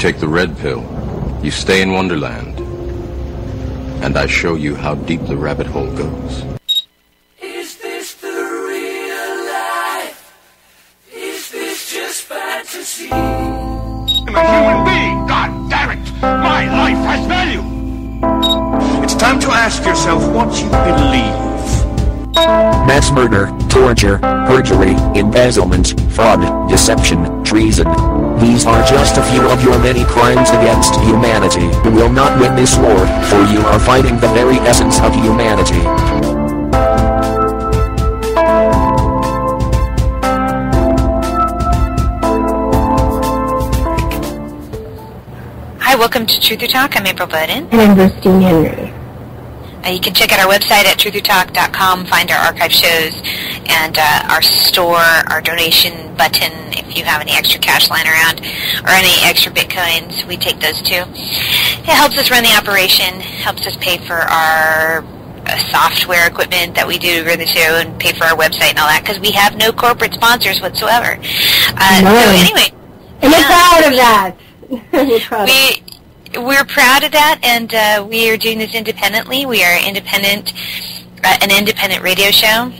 take the red pill, you stay in Wonderland, and I show you how deep the rabbit hole goes. Is this the real life? Is this just fantasy? I'm a human being, god damn it! My life has value! It's time to ask yourself what you believe. Mass murder, torture, perjury, embezzlement, fraud, deception, treason. These are just a few of your many crimes against humanity. You will not win this war, for you are fighting the very essence of humanity. Hi, welcome to Truth or Talk. I'm April Budden. And I'm Virstyne Henry. You can check out our website at truthertalk.com, find our archive shows, and our store, our donation button if you have any extra cash lying around, or any extra Bitcoins. We take those too. It helps us run the operation, helps us pay for our software equipment that we do for the show, and pay for our website and all that, because we have no corporate sponsors whatsoever. So anyway. And we're proud of that. We're proud of it. We're proud of that, and we are doing this independently. We are independent, an independent radio show.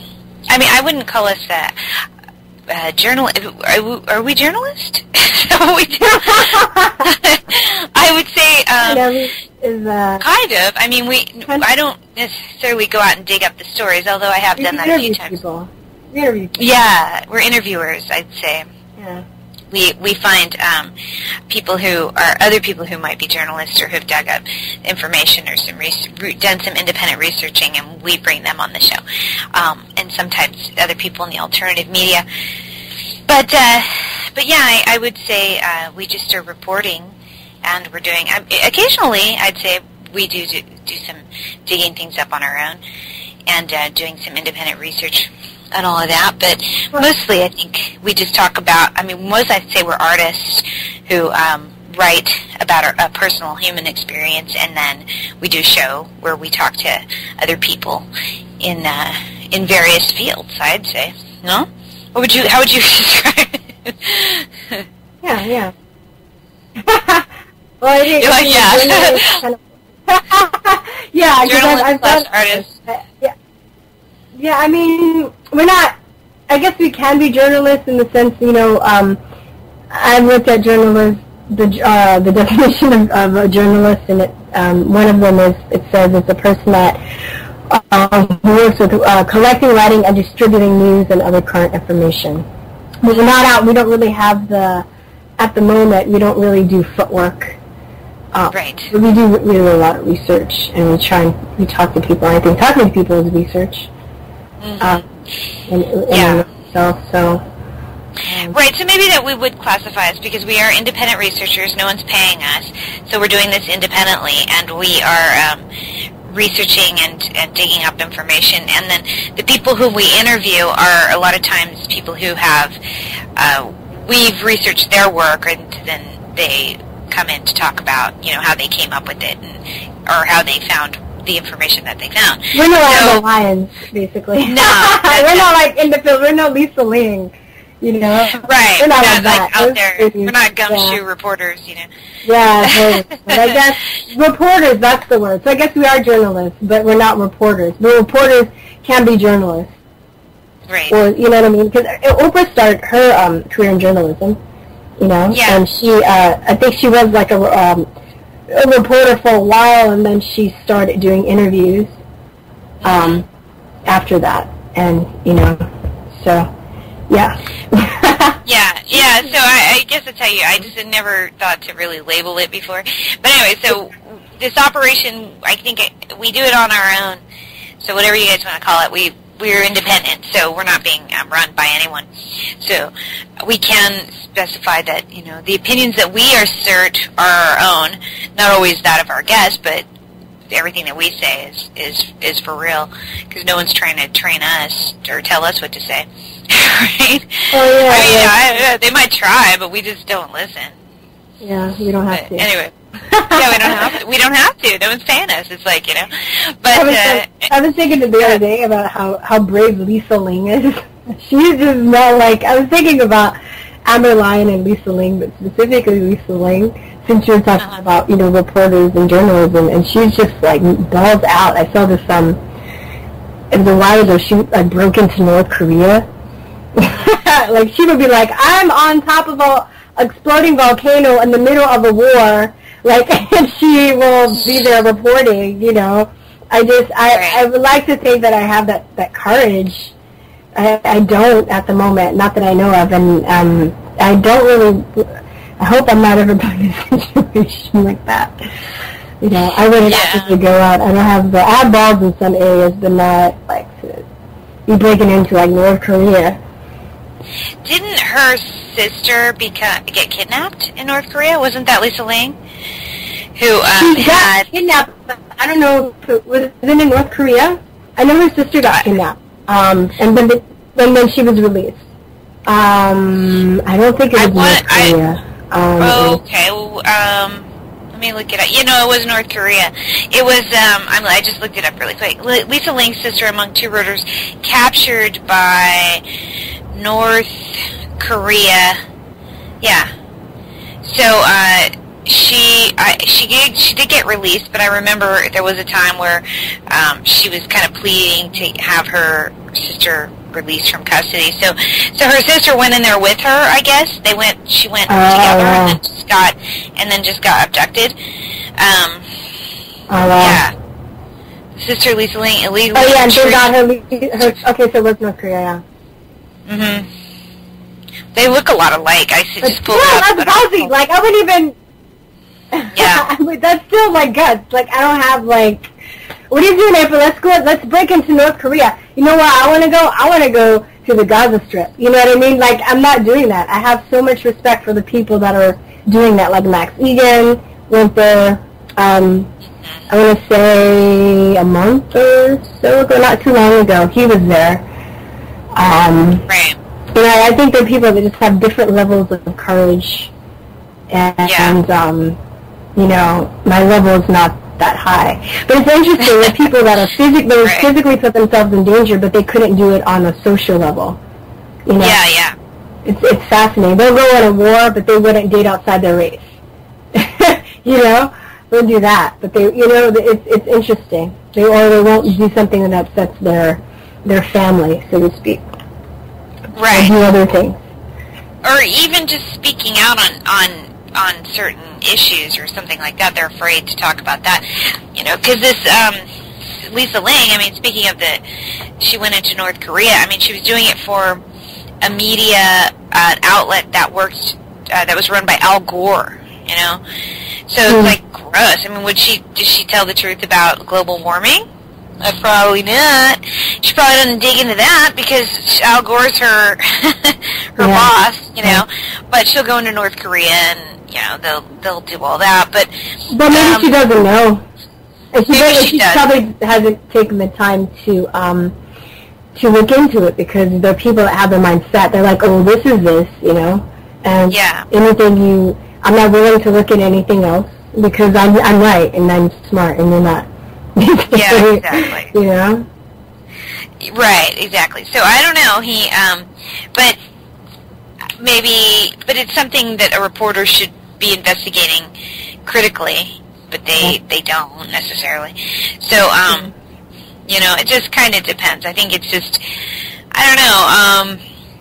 I mean, I wouldn't call us journalist. Are we journalists? I would say kind of. I mean, I don't necessarily go out and dig up the stories, although I have done that a few times. Yeah, we're interviewers, I'd say. Yeah. We find other people who might be journalists or who've dug up information or done some independent researching, and we bring them on the show. And sometimes other people in the alternative media. But yeah, I would say we just are reporting, and we're doing. Occasionally, I'd say we do some digging things up on our own, and doing some independent research and all of that, but mostly I think we just talk about, most I'd say we're artists who write about a personal human experience, and then we do a show where we talk to other people in various fields, I'd say. No? How would you describe it? Yeah. Well, I think yeah, journalist slash artist. Yeah, I mean, we're not, I guess we can be journalists in the sense, I've looked at journalists, the definition of a journalist, and one of them is, it says it's a person that works with collecting, writing, and distributing news and other current information. But we're not out, we don't really have at the moment, we don't really do footwork. Right. But we do a lot of research, and we talk to people. I think talking to people is research. Right, so maybe that we would classify us, because we are independent researchers, no one's paying us, so we're doing this independently, and we are researching and digging up information, and then the people who we interview are a lot of times people who have, we've researched their work, and then they come in to talk about, how they came up with it, or how they found the information that they found. We're no Lions, basically. No. We're not like in the field. We're no Lisa Ling, Right. We're not like that. Out there. We're not gumshoe reporters, Yeah, but I guess reporters, that's the word. So I guess we are journalists, but we're not reporters. But reporters can be journalists. Right. Or, you know what I mean? Because Oprah started her career in journalism, Yeah. And she, I think she was like a reporter for a while, and then she started doing interviews after that, and so yeah. yeah. So I guess I'll tell you, I just had never thought to really label it before. But anyway, so this operation, I think we do it on our own. So whatever you guys want to call it, we're independent, so we're not being run by anyone. So we can specify that, the opinions that we assert are our own, not always that of our guests, but everything that we say is for real, because no one's trying to train us or tell us what to say. Right? Oh, yeah. They might try, but we just don't listen. Yeah, we don't have to. Anyway. Yeah, we don't have to. We don't have to. No one's paying us. It's like, But I was thinking the other day about how brave Lisa Ling is. She's just not like, I was thinking about Amber Lyon and Lisa Ling, but specifically Lisa Ling, since you were talking about, you know, reporters and journalism, and she's just, like, balls out. I saw this, it was a while ago, she, like, broke into North Korea. Like, she would be like, I'm on top of a exploding volcano in the middle of a war, like, and she will be there reporting, you know. I would like to think that I have that courage. I don't at the moment, not that I know of, and I don't really, I hope I'm not ever put in a situation like that. You know, I wouldn't actually go out. I have balls in some areas, but not, like, to be breaking into, like, North Korea. Didn't her sister get kidnapped in North Korea? Wasn't that Lisa Ling? Who she got kidnapped. I don't know if it was in North Korea. I know her sister got kidnapped. And then she was released. I don't think it was North Korea. Okay. Well, let me look it up. You know, it was North Korea. It was. I just looked it up really quick. Lisa Ling's sister among two reporters captured by North Korea. Yeah. So she did get released, but I remember there was a time where she was kind of pleading to have her sister released from custody. So her sister went in there with her, I guess. She went together and then just got abducted. Yeah. Sister Lisa Ling illegally. Oh yeah, and they got her. Okay, so it was North Korea. Yeah. Mhm. They look a lot alike. I just pulled it up. That's ballsy. Like, I wouldn't even. Yeah. That's still my guts. Like, I don't have, like, what are you doing, April? Let's break into North Korea. You know where I want to go? I want to go to the Gaza Strip. You know what I mean? Like, I'm not doing that. I have so much respect for the people that are doing that. Like, Max Egan went there, I want to say a month or so ago, not too long ago. He was there. Right. You know, I think there are people that just have different levels of courage. And you know, my level is not that high. But it's interesting that people that are physically put themselves in danger, but they couldn't do it on a social level. You know? Yeah. It's fascinating. They'll go on a war, but they wouldn't date outside their race. You know, they'll do that, but they, you know, it's interesting. They won't do something that upsets their family, so to speak. Right. Or do other things. Or even just speaking out on certain issues or something like that. They're afraid to talk about that, you know, because this Lisa Ling, I mean, speaking of she went into North Korea. I mean, she was doing it for a media outlet that that was run by Al Gore, you know. So it's like gross. I mean, did she tell the truth about global warming? Probably not. She probably doesn't dig into that because Al Gore's her boss, you know. But she'll go into North Korea and, you know, they'll do all that. But maybe she doesn't know. She probably hasn't taken the time to look into it because there are people that have their mind set. They're like, oh, this is this, you know. And I'm not willing to look at anything else because I'm right and I'm smart and you're not. Yeah, exactly. You know? Right, exactly. So I don't know. But it's something that a reporter should be investigating critically, but they don't necessarily. So, you know, it just kind of depends. I think it's just, I don't know,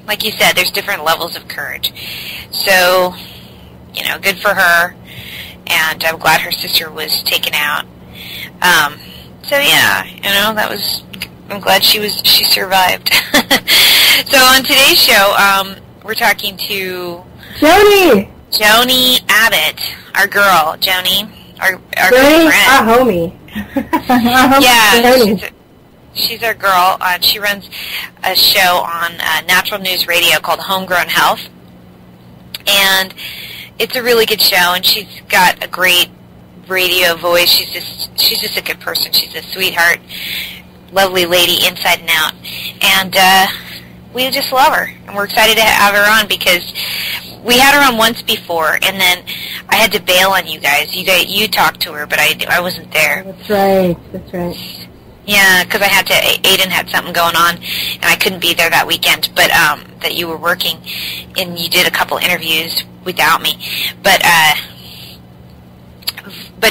like you said, there's different levels of courage. So, you know, good for her, and I'm glad her sister was taken out. So yeah, you know, I'm glad she survived. So on today's show, we're talking to Joni Abbott, our girl, Joni, our good friend. Our homie. Yeah, she's our girl. She runs a show on Natural News Radio called Homegrown Health, and it's a really good show, and she's got a great radio voice. She's just a good person. She's a sweetheart, lovely lady inside and out, and we just love her, and we're excited to have her on because we had her on once before, and then I had to bail on you guys. You talked to her, but I wasn't there. That's right. Yeah, because Aiden had something going on, and I couldn't be there that weekend, but that you were working, and you did a couple interviews without me. But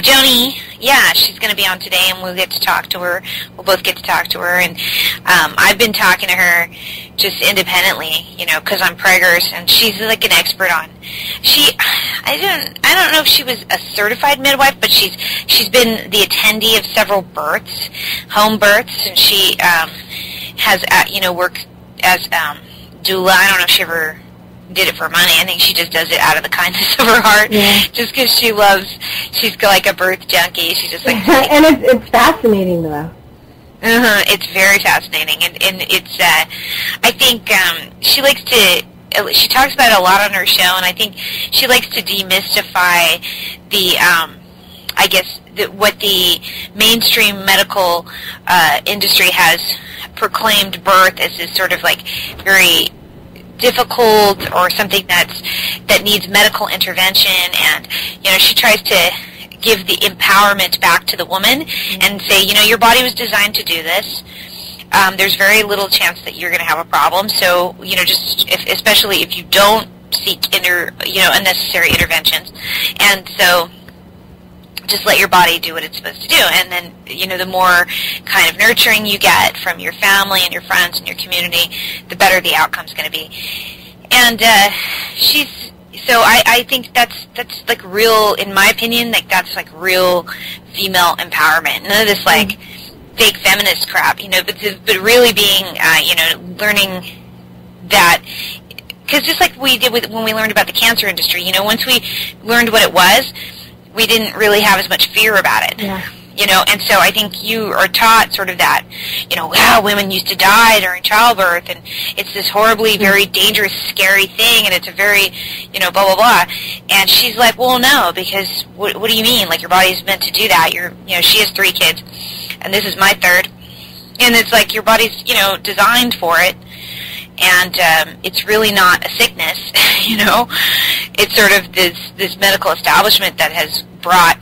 Joni, yeah, she's going to be on today, and we'll get to talk to her. We'll both get to talk to her, and I've been talking to her just independently, because I'm preggers, and she's like an expert on. I don't know if she was a certified midwife, but she's been the attendee of several births, home births, and she has worked as doula. I don't know if she ever did it for money. I think she just does it out of the kindness of her heart, just because she's like a birth junkie. She's just like, and it's fascinating though. It's very fascinating, and it's I think she talks about it a lot on her show, and I think she likes to demystify the what the mainstream medical industry has proclaimed birth as this sort of like very difficult or something that needs medical intervention, and she tries to give the empowerment back to the woman and say, your body was designed to do this. There's very little chance that you're going to have a problem. So, especially if you don't seek unnecessary interventions, and so just let your body do what it's supposed to do. And then, the more kind of nurturing you get from your family and your friends and your community, the better the outcome's going to be. And so I think that's like real, in my opinion, like that's like real female empowerment. None of this like fake feminist crap, but really being, learning that. Because just like we did when we learned about the cancer industry, once we learned what it was, we didn't really have as much fear about it. Yeah. And so I think you are taught sort of that, wow, women used to die during childbirth, and it's this horribly, very dangerous, scary thing, and it's a very, blah, blah, blah. And she's like, well, no, because what do you mean? Like, your body's meant to do that. She has 3 kids, and this is my 3rd. And it's like your body's, designed for it. And it's really not a sickness, It's sort of this medical establishment that has brought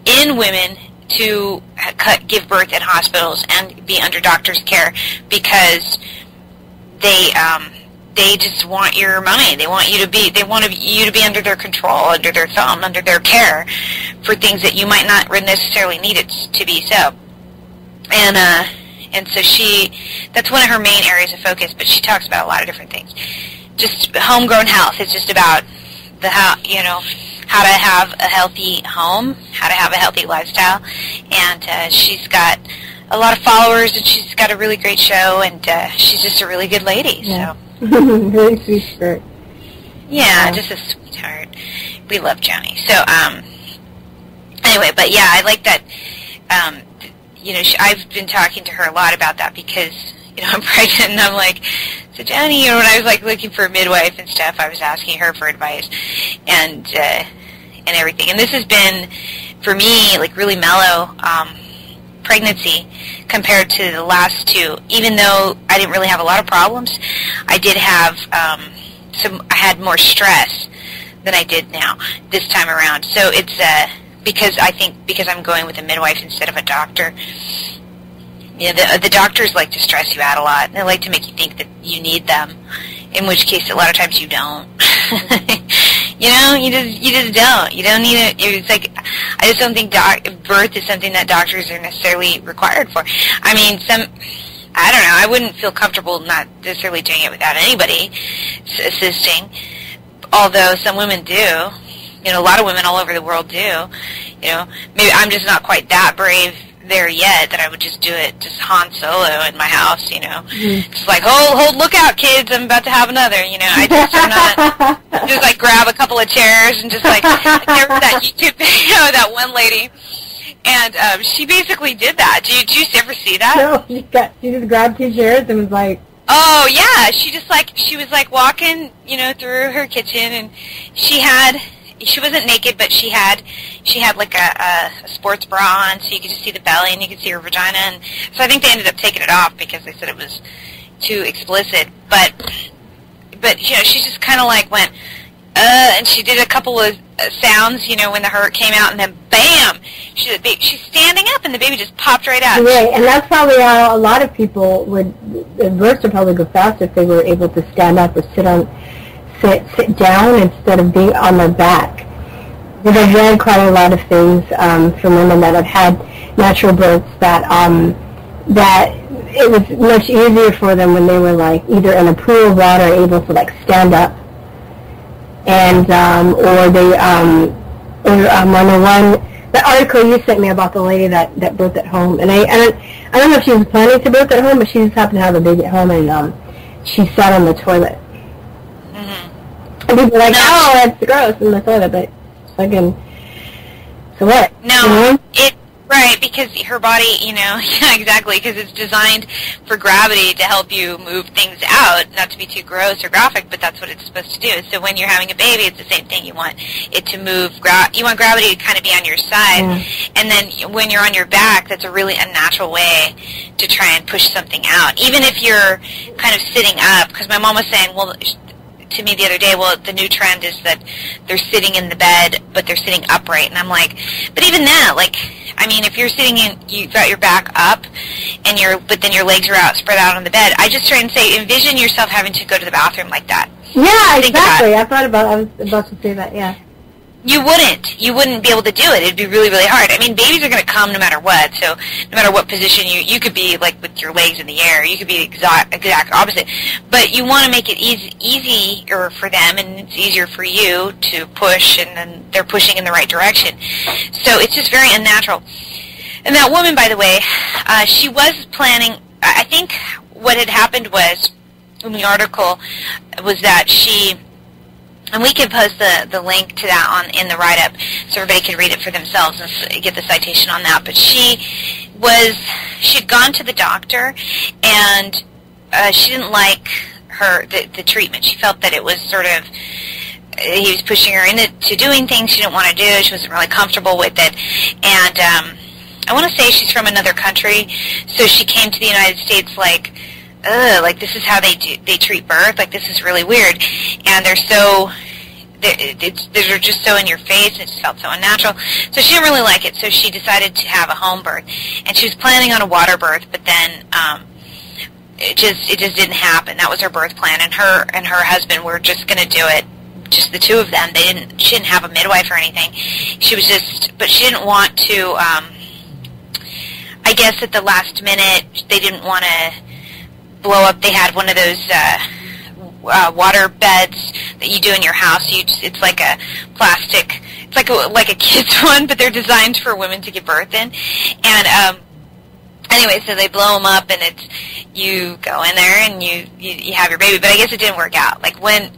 in women to give birth in hospitals and be under doctor's care because they just want your money. They want you to be under their control, under their thumb, under their care for things that you might not necessarily need it to be so. And so that's one of her main areas of focus, but she talks about a lot of different things. Just homegrown health is just about how to have a healthy home, how to have a healthy lifestyle, and she's got a lot of followers, and she's got a really great show, and she's just a really good lady. Yeah. So really sweet spirit. Yeah, just a sweetheart. We love Joni. So anyway, but yeah, I like that. I've been talking to her a lot about that because I'm pregnant, and I'm like, so Joni, when I was like looking for a midwife and stuff, I was asking her for advice and everything. And this has been, for me, like really mellow pregnancy compared to the last 2. Even though I didn't really have a lot of problems, I did have I had more stress than I did now this time around. So it's because I'm going with a midwife instead of a doctor. The doctors like to stress you out a lot, and they like to make you think that you need them, in which case a lot of times you don't. You just don't. You don't need it. It's like, I just don't think birth is something that doctors are necessarily required for. I mean, I don't know, I wouldn't feel comfortable not necessarily doing it without anybody assisting, although some women do. A lot of women all over the world do. Maybe I'm just not quite that brave there yet that I would just do it, just Han Solo in my house, Just like, hold, look out, kids, I'm about to have another, I just am not, just like grab a couple of chairs and just like, there was that YouTube video, that one lady, and she basically did that. Did you ever see that? No, she just grabbed 2 chairs and was like, oh yeah, she was like walking, through her kitchen, and she wasn't naked, but she had like a sports bra on, so you could just see the belly and you could see her vagina. And so I think they ended up taking it off because they said it was too explicit. But she just kind of like went, and she did a couple of sounds, when the hurt came out, and then bam, she's standing up, and the baby just popped right out. Right, and that's probably how a lot of people would. The births would probably go faster if they were able to stand up or sit down instead of being on their back. Because I've read quite a lot of things from women that have had natural births that it was much easier for them when they were like either in a pool of water or able to like stand up, and or they on the article you sent me about the lady that birthed at home, and I don't know if she was planning to birth at home, but she just happened to have a baby at home, and she sat on the toilet. Mm-hmm. And people were like, oh, that's gross in the toilet, but fucking, so what? No, right, because her body, yeah, exactly, because it's designed for gravity to help you move things out, not to be too gross or graphic, but that's what it's supposed to do. So when you're having a baby, it's the same thing. You want it to move, you want gravity to kind of be on your side, and then when you're on your back, that's a really unnatural way to try and push something out. Even if you're kind of sitting up, because my mom was saying, well, to me the other day, well, the new trend is that they're sitting in the bed, but they're sitting upright. And I'm like, but even that, like, I mean, if you're sitting you've got your back up, but then your legs are spread out on the bed, I just try and say, envision yourself having to go to the bathroom like that. Yeah, exactly. I was about to say that, yeah. You wouldn't be able to do it. It'd be really, really hard. I mean, babies are going to come no matter what, so no matter what position you could be, like, with your legs in the air, you could be exact opposite. But you want to make it easier for them, and it's easier for you to push, and then they're pushing in the right direction. So it's just very unnatural. And that woman, by the way, she was planning, I think what had happened was, in the article, was that she... And we can post the link to that in the write-up so everybody can read it for themselves and get the citation on that. But she'd gone to the doctor, and she didn't like the treatment. She felt that it was sort of, he was pushing her into doing things she didn't want to do. She wasn't really comfortable with it. And I want to say she's from another country, so she came to the United States like this is how they treat birth, like this is really weird, and they're just so in your face, and it just felt so unnatural. So she didn't really like it, so she decided to have a home birth, and she was planning on a water birth, but then it just didn't happen. That was her birth plan, and her husband were just going to do it, just the two of them. She didn't have a midwife or anything. But she didn't want to. I guess at the last minute, they didn't want to blow up. They had one of those water beds that you do in your house. It's like a plastic. It's like a kid's one, but they're designed for women to give birth in. And anyway, so they blow them up, and you go in there and you have your baby. But I guess it didn't work out. Like when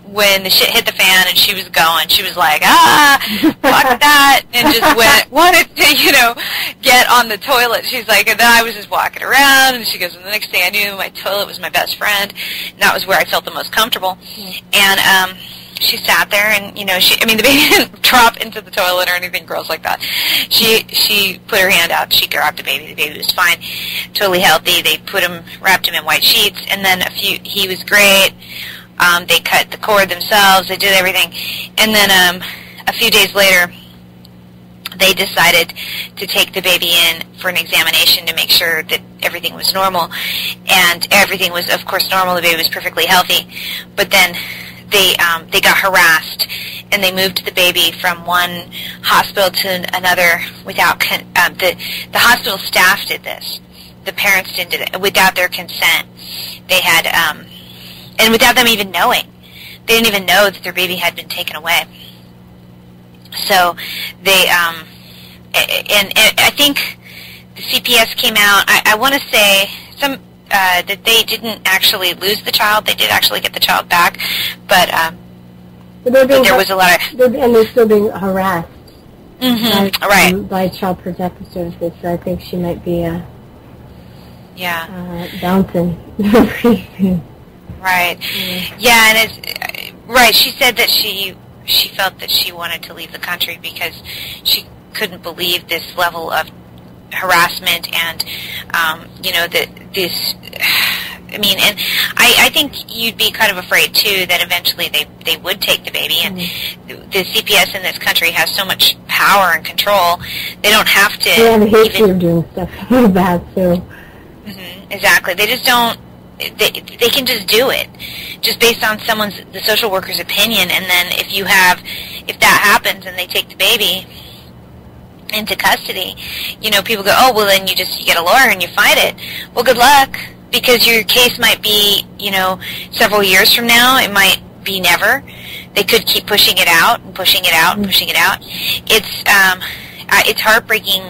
the shit hit the fan and she was going, she was like, fuck that, and just wanted to, get on the toilet. She's like, and then I was just walking around, and she goes, and the next thing I knew, my toilet was my best friend, and that was where I felt the most comfortable. And she sat there, and the baby didn't drop into the toilet or anything gross like that. She put her hand out, she grabbed the baby was fine, totally healthy. They wrapped him in white sheets, and then he was great. They cut the cord themselves, they did everything, and then a few days later, they decided to take the baby in for an examination to make sure that everything was normal, and everything was, of course, normal. The baby was perfectly healthy, but then they got harassed, and they moved the baby from one hospital to another without the hospital staff did this. The parents didn't do it without their consent. They had and without them even knowing. They didn't even know that their baby had been taken away. So they and I think the CPS came out. I want to say that they didn't actually lose the child. They did actually get the child back, but there was a lot of... And they're still being harassed by Child Protective Services, so I think she might be bouncing pretty Right. Yeah, and it's... Right, she said that she felt that she wanted to leave the country because she couldn't believe this level of harassment and, I mean, and I think you'd be kind of afraid, too, that eventually they would take the baby. And the CPS in this country has so much power and control, they don't have to... Yeah, the history of doing stuff like that, too. Exactly. They just don't... They can just do it, just based on the social worker's opinion. And then if that happens and they take the baby into custody, people go, oh, well, then you get a lawyer and you fight it. Well, good luck, because your case might be, several years from now. It might be never. They could keep pushing it out and pushing it out and pushing it out. It's heartbreaking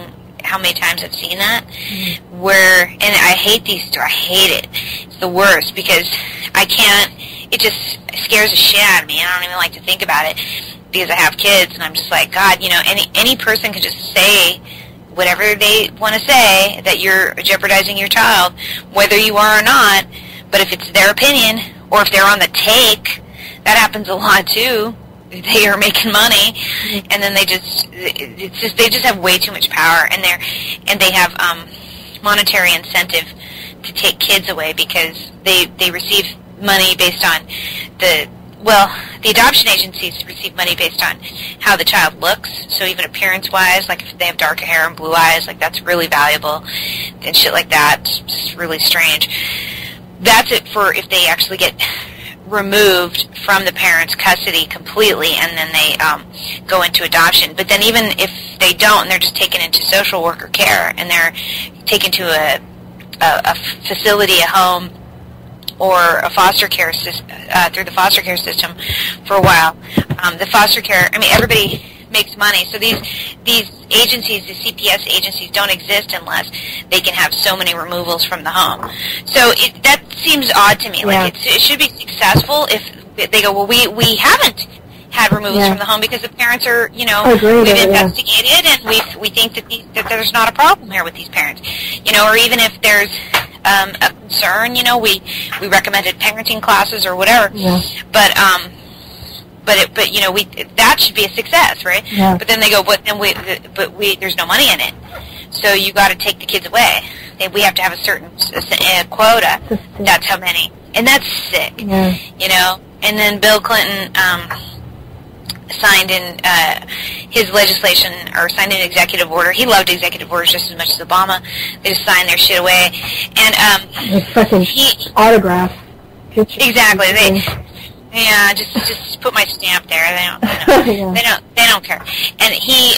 how many times I've seen that, and I hate I hate it. It's the worst, because it just scares the shit out of me. I don't even like to think about it, because I have kids, and I'm just like, God, any person could just say whatever they want to say, that you're jeopardizing your child, whether you are or not. But if it's their opinion, or if they're on the take, that happens a lot too. They are making money, and then they just have way too much power, and they have monetary incentive to take kids away, because they receive money based on the adoption agencies receive money based on how the child looks. So even appearance-wise, like if they have dark hair and blue eyes, like that's really valuable, and shit like that. It's just really strange. That's it for if they actually get removed from the parents' custody completely, and then they go into adoption. But then even if they don't, and they're just taken into social worker care, and they're taken to a facility, a home, or a foster care system, through the foster care system for a while. The foster care, everybody makes money. So these agencies, the CPS agencies, don't exist unless they can have so many removals from the home. So that seems odd to me. Yeah. Like it should be successful if they go, well, we haven't had removals from the home because the parents are, we've investigated, and we think that there's not a problem here with these parents. Or even if there's a concern, we recommended parenting classes or whatever. Yeah. But that should be a success, right? Yeah. But then they go, but there's no money in it, so you got to take the kids away. We have to have a certain quota. That's how many, and that's sick. Yeah. And then Bill Clinton signed in his legislation, or signed an executive order. He loved executive orders just as much as Obama. They just signed their shit away, and fucking autograph. Exactly. Yeah, just put my stamp there. They don't care. And he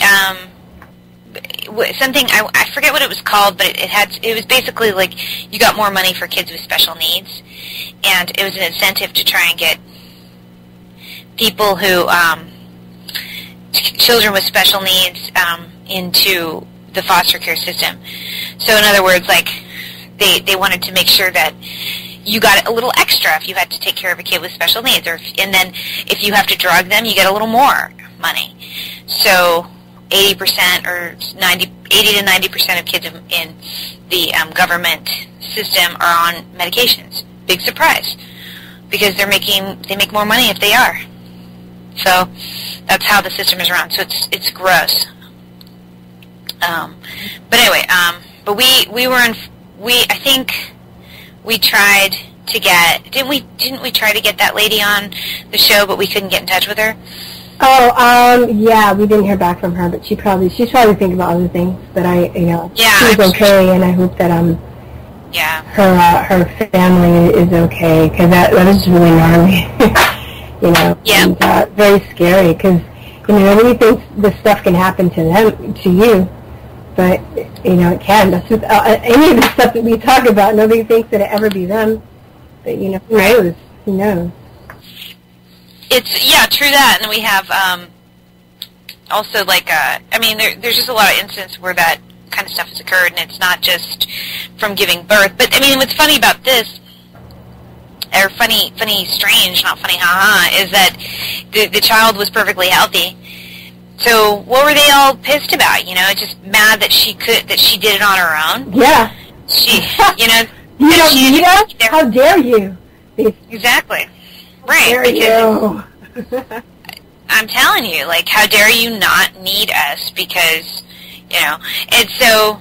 something I forget what it was called, but it was basically like you got more money for kids with special needs, and it was an incentive to try and get people who children with special needs into the foster care system. So in other words, like they wanted to make sure that you got a little extra if you had to take care of a kid with special needs, and then if you have to drug them, you get a little more money. So 80% or 80 to 90% of kids in the government system are on medications. Big surprise, because they make more money if they are. So that's how the system is run. So it's gross. But anyway, but I think we tried to get, didn't we try to get that lady on the show, but we couldn't get in touch with her? Oh, yeah, we didn't hear back from her, but she's probably thinking about other things. But she's okay, and I hope that her family is okay, because that is really gnarly, and very scary, because everybody thinks this stuff can happen to you. But, it can. That's with any of the stuff that we talk about. Nobody thinks that it ever be them. But, who knows? Who knows? It's, true that. And then we have also, there's just a lot of instances where that kind of stuff has occurred, and it's not just from giving birth. But, what's funny about this, or funny, strange, not funny, is that the child was perfectly healthy. So what were they all pissed about? Just mad that she did it on her own. Yeah. How dare you? Exactly. Right. Because I'm telling you, how dare you not need us? Because, and so,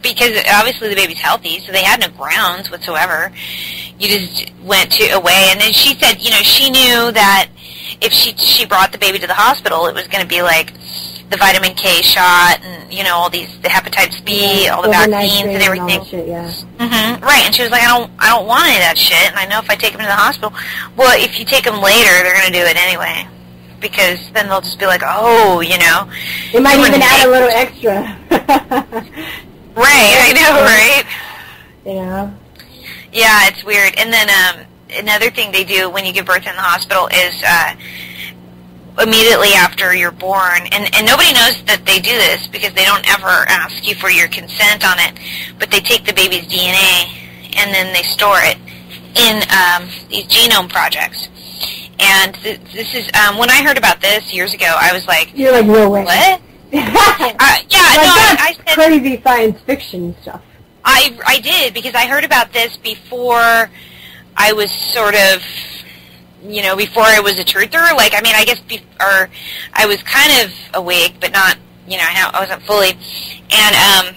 because obviously the baby's healthy, so they had no grounds whatsoever. you just went away. And then she said, she knew that if she brought the baby to the hospital, it was going to be like the vitamin K shot and, all the hepatitis B, all the vaccines and everything. All that shit, yeah. Right, and she was like, I don't want any of that shit, and I know if I take them to the hospital, well, if you take them later, they're going to do it anyway, because then they'll just be like, oh, They might even add a little extra. Right, I know, right? Yeah. Yeah, it's weird. And then another thing they do when you give birth in the hospital is immediately after you're born, and nobody knows that they do this because they don't ever ask you for your consent on it, but they take the baby's DNA and then they store it in these genome projects. And this is, when I heard about this years ago, I was like, you're like, no way. What? I said crazy science fiction stuff. I did, because I heard about this before I was sort of, before I was a truther. Like, I mean, I guess, or I was kind of awake, but not, I wasn't fully. And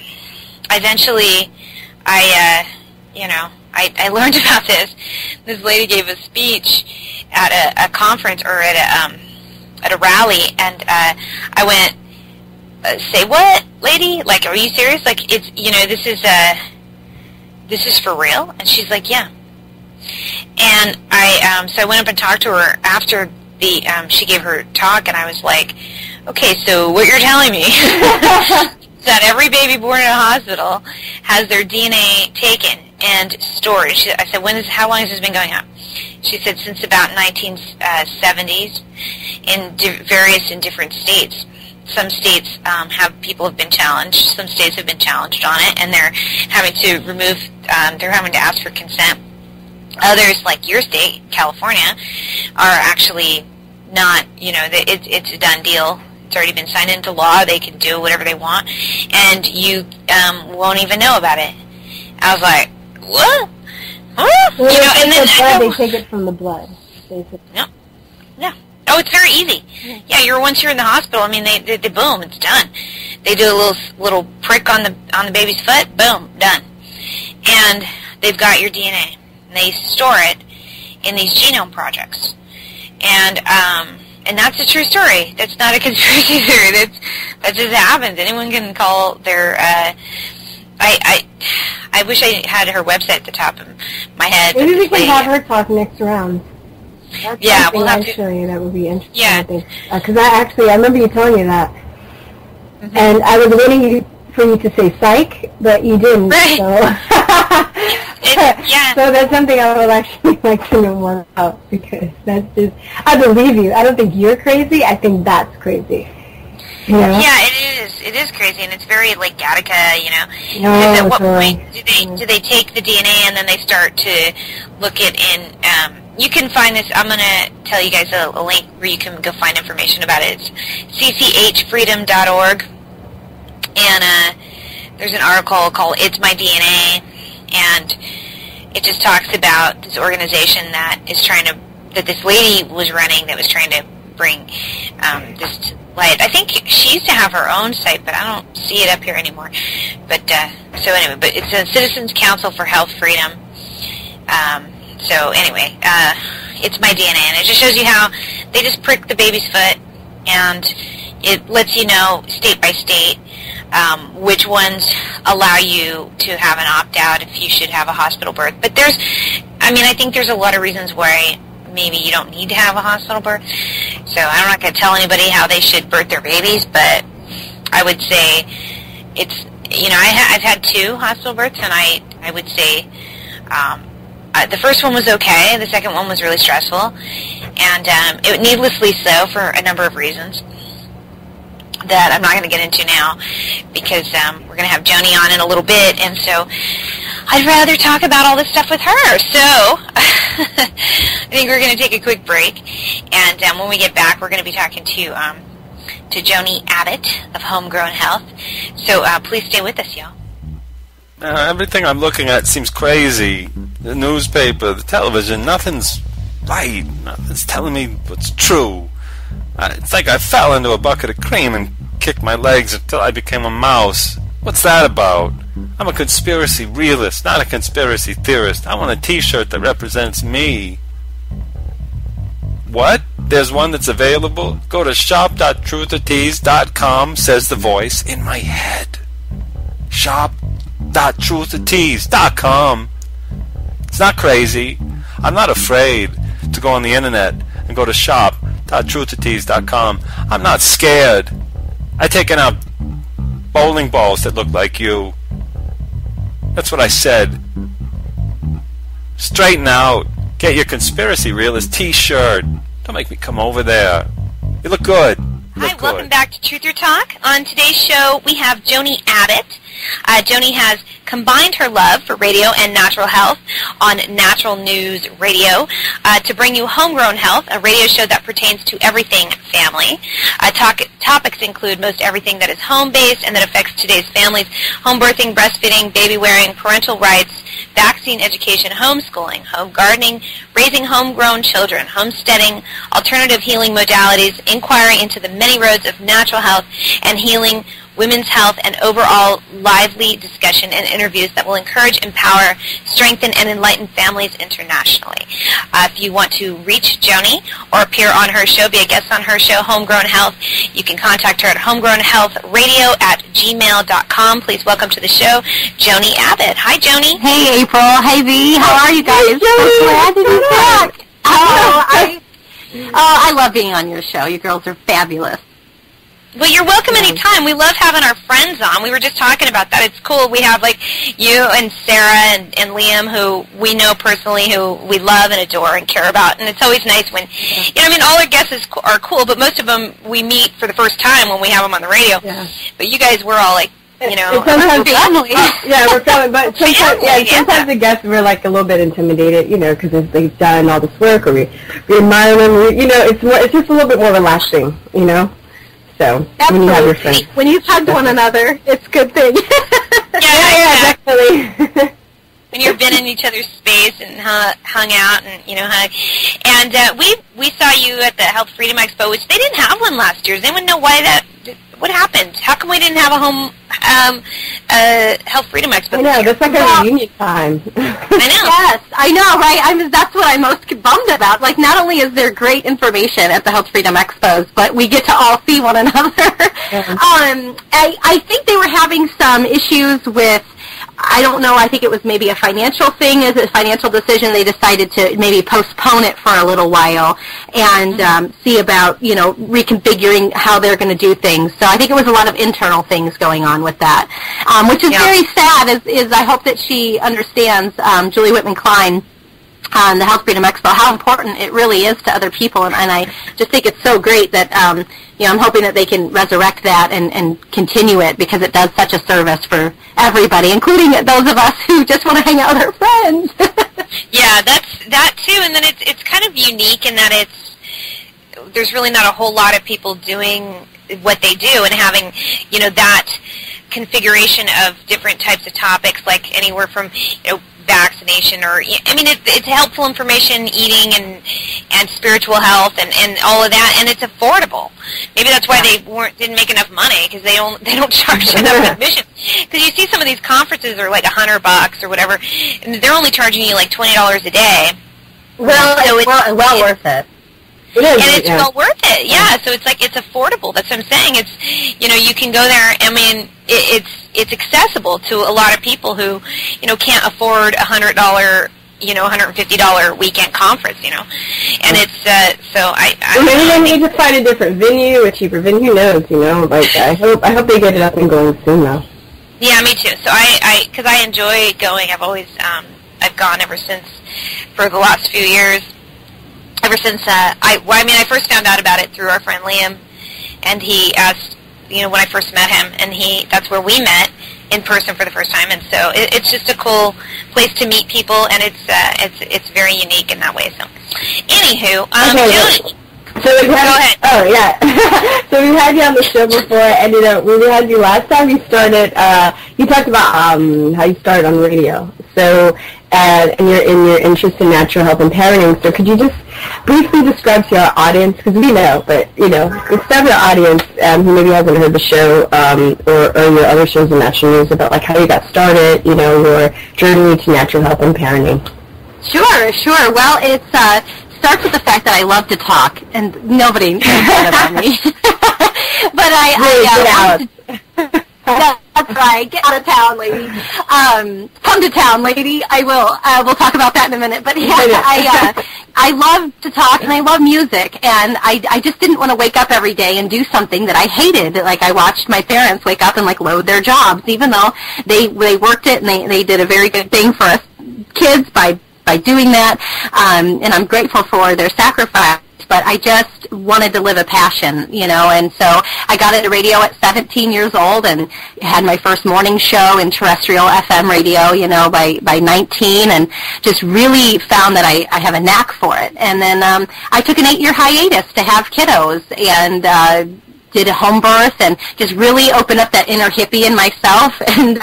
eventually, I learned about this. This lady gave a speech at a conference or at a rally, and I went, say what, lady? Like, are you serious? Like, it's, this is for real? And she's like, yeah. And so I went up and talked to her after she gave her talk, and I was like, okay, so what you're telling me that every baby born in a hospital has their DNA taken and stored. I said, how long has this been going on? She said since about 1970s in different states. Some states people have been challenged. Some states have been challenged on it, and they're having to they're having to ask for consent. Others, like your state, California, are actually not, it's a done deal. It's already been signed into law. They can do whatever they want, and you won't even know about it. I was like, what? Huh? Well, and then they take it from the blood, basically. No. Yeah. Oh, it's very easy. Yeah, once you're in the hospital, I mean, they boom, it's done. They do a little prick on the baby's foot, boom, done. And they've got your DNA. And they store it in these genome projects. And that's a true story. That's not a conspiracy theory. That just happens. Anyone can call their I wish I had her website at the top of my head. Maybe we can have her talk next round. That's yeah, we'll have actually, that would be interesting. Yeah. I think, because I remember you telling me that, and I was waiting for you to say psych, but you didn't. Right. So, yeah. So that's something I would actually like to know more about, because that's just, I believe you. I don't think you're crazy. I think that's crazy. You know? Yeah, it is. It is crazy, and it's very like Gattaca, No, because at what point do they take the DNA and then they start to look it in? You can find this. I'm going to tell you guys a link where you can go find information about it. It's cchfreedom.org, and there's an article called "It's My DNA," and it just talks about this organization that this lady was running, that was trying to bring this to light. I think she used to have her own site, but I don't see it up here anymore. But so anyway, but it's a Citizens Council for Health Freedom. So anyway, it's my DNA, and it just shows you how they just prick the baby's foot, and it lets you know state by state which ones allow you to have an opt-out if you should have a hospital birth. But I think there's a lot of reasons why maybe you don't need to have a hospital birth. So I'm not going to tell anybody how they should birth their babies, but I would say it's, I've had 2 hospital births, and I would say the first one was okay. The second one was really stressful, and it needlessly so for a number of reasons that I'm not going to get into now, because we're going to have Joni on in a little bit, and so I'd rather talk about all this stuff with her. So I think we're going to take a quick break, and when we get back, we're going to be talking to Joni Abbott of Homegrown Health. So please stay with us, y'all. Everything I'm looking at seems crazy. The newspaper, the television, nothing's right. Nothing's telling me what's true. It's like I fell into a bucket of cream and kicked my legs until I became a mouse. What's that about? I'm a conspiracy realist, not a conspiracy theorist. I want a t-shirt that represents me. What? There's one that's available? Go to shop.truthertease.com, says the voice in my head. Shop.truthertease.com. It's not crazy. I'm not afraid to go on the internet and go to shop.truthertease.com. I'm not scared. I taken out bowling balls that look like you. That's what I said. Straighten out. Get your conspiracy realist t-shirt. Don't make me come over there. You look good. Hi, welcome back to Truth or Talk. On today's show, we have Joni Abbott. Joni has combined her love for radio and natural health on Natural News Radio to bring you Homegrown Health, a radio show that pertains to everything family. Topics include most everything that is home-based and that affects today's families: home birthing, breastfeeding, baby wearing, parental rights, vaccine education, homeschooling, home gardening, raising homegrown children, homesteading, alternative healing modalities, inquiry into the many roads of natural health and healing, women's health, and overall lively discussion and interviews that will encourage, empower, strengthen, and enlighten families internationally. If you want to reach Joni or appear on her show, be a guest on her show, Homegrown Health, you can contact her at homegrownhealthradio@gmail.com. Please welcome to the show, Joni Abbott. Hi, Joni. Hey, April. Hey, V. How are you guys? So glad to be back. I love being on your show. You girls are fabulous. Well, you're welcome anytime. We love having our friends on. We were just talking about that. It's cool. We have, like, you and Sarah and Liam, who we know personally, who we love and adore and care about. And it's always nice when, all our guests are cool, but most of them we meet for the first time when we have them on the radio. Yeah. But you guys, we're all, like, sometimes family. We're family, but sometimes the guests were like a little bit intimidated, because they've done all this work, or we admire them. It's just a little bit more relaxing, So absolutely. When you have your friends, when you've hugged one another, it's a good thing. exactly. When you've been in each other's space and hung out and hug. And we saw you at the Health Freedom Expo, which they didn't have one last year. Does anyone know why that? What happened? How come we didn't have a Health Freedom Expo? I know, that's like a reunion time. I know. Yes, I know, right? That's what I'm most bummed about. Like, not only is there great information at the Health Freedom Expos, but we get to all see one another. Yeah. I think they were having some issues with, I don't know, I think it was maybe a financial thing. Is it a financial decision? They decided to maybe postpone it for a little while and see about, reconfiguring how they're going to do things. So I think it was a lot of internal things going on with that, which is very sad, is I hope that she understands, Julie Whitman-Klein, on the Health Freedom Expo, how important it really is to other people, and I just think it's so great that, I'm hoping that they can resurrect that and continue it, because it does such a service for everybody, including those of us who just want to hang out with our friends. Yeah, that's that too, and then it's kind of unique in that there's really not a whole lot of people doing what they do and having, that configuration of different types of topics, like anywhere from, vaccination, or it's helpful information, eating and spiritual health and all of that, and it's affordable. Maybe that's why they didn't make enough money, because they don't charge enough admission. Because you see some of these conferences are like $100 or whatever, and they're only charging you like $20 a day. Well, well worth it. It is, and it's well worth it, yeah. So it's like, it's affordable. That's what I'm saying. It's, you can go there. It's accessible to a lot of people who, can't afford $100, $150 weekend conference, And it's maybe they need to find a different venue, a cheaper venue. Who knows, I hope they get it up and going soon, though. Yeah, me too. So because I enjoy going. I've always I've gone ever since, for the last few years. Ever since I first found out about it through our friend Liam, and he asked, when I first met him, and that's where we met in person for the first time, and so it's just a cool place to meet people, and it's very unique in that way. So, anywho, Joni. So go ahead. Oh yeah. So we had you on the show before, and when we had you last time, you started. You talked about how you started on radio. So and your interest in natural health and parenting. So could you just briefly describe to our audience, because we know, but describe to our audience who maybe hasn't heard the show or your other shows in Natural News about like how you got started, your journey to natural health and parenting. Sure. Well, it starts with the fact that I love to talk, and nobody knows that about me. But that's right. Get out of town, lady. Come to town, lady. I will. We'll talk about that in a minute. But yeah, I love to talk and I love music, and I just didn't want to wake up every day and do something that I hated. Like I watched my parents wake up and like load their jobs, even though they worked it and they did a very good thing for us kids by doing that, and I'm grateful for their sacrifice. But I just wanted to live a passion, and so I got into radio at 17 years old and had my first morning show in terrestrial FM radio, by 19, and just really found that I have a knack for it. And then I took an 8-year hiatus to have kiddos, and did a home birth and just really opened up that inner hippie in myself and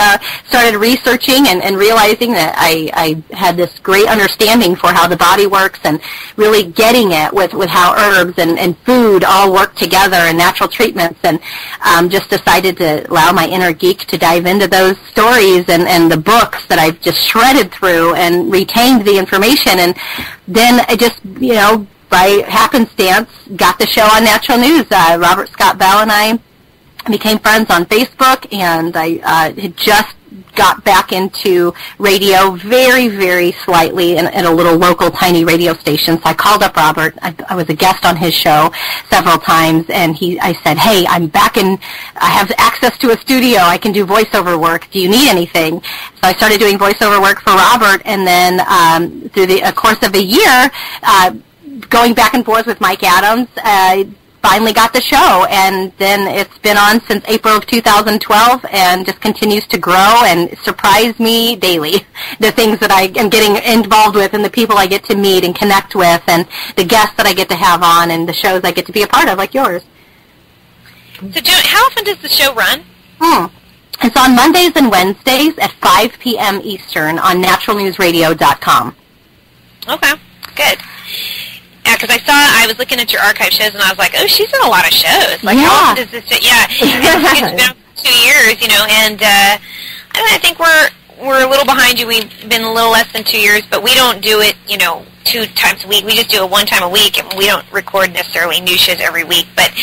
started researching and realizing that I had this great understanding for how the body works and really getting it with how herbs and food all work together and natural treatments, and just decided to allow my inner geek to dive into those stories and the books that I've just shredded through and retained the information. And then I just, by happenstance, got the show on Natural News. Robert Scott Bell and I became friends on Facebook, and I had just got back into radio very, very slightly at a little local tiny radio station. So I called up Robert. I was a guest on his show several times, and I said, hey, I'm back I have access to a studio. I can do voiceover work. Do you need anything? So I started doing voiceover work for Robert, and then through the course of a year, going back and forth with Mike Adams, I finally got the show, and then it's been on since April of 2012 and just continues to grow and surprise me daily. The things that I am getting involved with and the people I get to meet and connect with and the guests that I get to have on and the shows I get to be a part of, like yours. So, Joan, how often does the show run? It's on Mondays and Wednesdays at 5 p.m. Eastern on naturalnewsradio.com. Okay, good. Yeah, because I was looking at your archive shows, and I was like, oh, she's in a lot of shows. Like, how often does this? Yeah, it's been 2 years, and I think we're a little behind you. We've been a little less than 2 years, but we don't do it, 2 times a week. We just do it 1 time a week, and we don't record necessarily new shows every week. But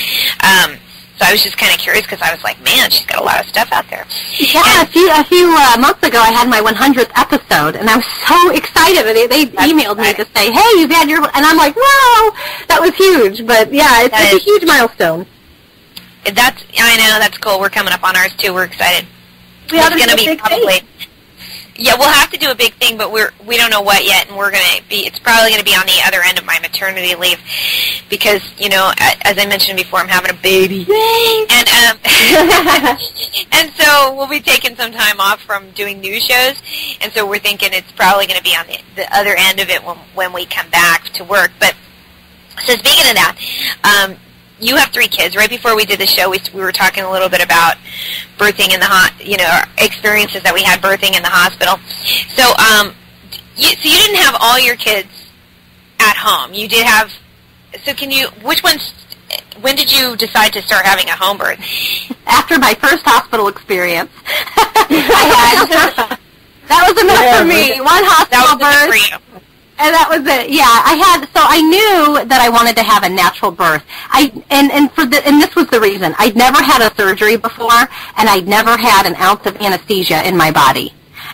so I was just kind of curious because I was like, man, she's got a lot of stuff out there. Yeah, and a few months ago I had my 100th episode, and I was so excited. They emailed me to say, hey, you've had your... And I'm like, wow, that was huge. But, yeah, it's a huge milestone. I know, that's cool. We're coming up on ours, too. We're excited. Yeah, it's going to be probably... Yeah, we'll have to do a big thing, but we don't know what yet, and it's probably going to be on the other end of my maternity leave because, as I mentioned before, I'm having a baby. And and so we'll be taking some time off from doing news shows, and so we're thinking it's probably going to be on the other end of it when we come back to work. But so speaking of that, you have 3 kids. Right before we did the show, we were talking a little bit about birthing in our experiences that we had birthing in the hospital. So, you didn't have all your kids at home. You did have. So, when did you decide to start having a home birth? After my first hospital experience, that was enough for me. One hospital birth. For you. And that was it. Yeah, so I knew that I wanted to have a natural birth. And this was the reason. I'd never had a surgery before, and I'd never had an ounce of anesthesia in my body.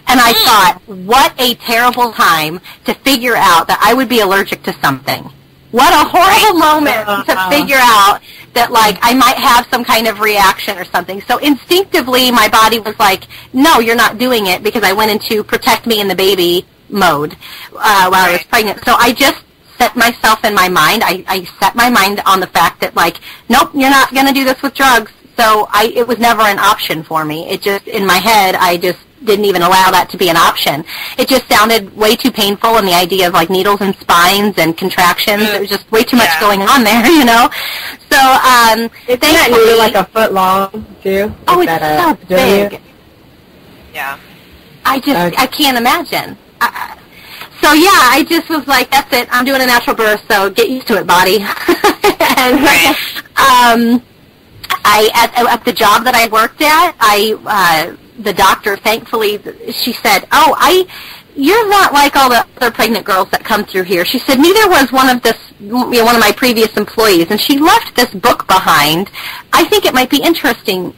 And I thought, what a terrible time to figure out that I would be allergic to something. What a horrible moment to figure out that, like, I might have some kind of reaction or something. So instinctively, my body was like, no, you're not doing it, because I went into protect me and the baby mode while I was pregnant. So I just set myself in my mind. I set my mind on the fact that, like, nope, you're not going to do this with drugs. So it was never an option for me. It just, in my head, I just didn't even allow that to be an option. It just sounded way too painful, and the idea of, like, needles and spines and contractions, there was just way too much going on there, So, isn't that needle like a foot long, too? Oh, it's so big. Yeah. I can't imagine. So yeah, I just was like, that's it. I'm doing a natural birth, so get used to it, body. And at the job that I worked at, the doctor, thankfully, she said, you're not like all the other pregnant girls that come through here. She said, neither was one of my previous employees, and she left this book behind. I think it might be interesting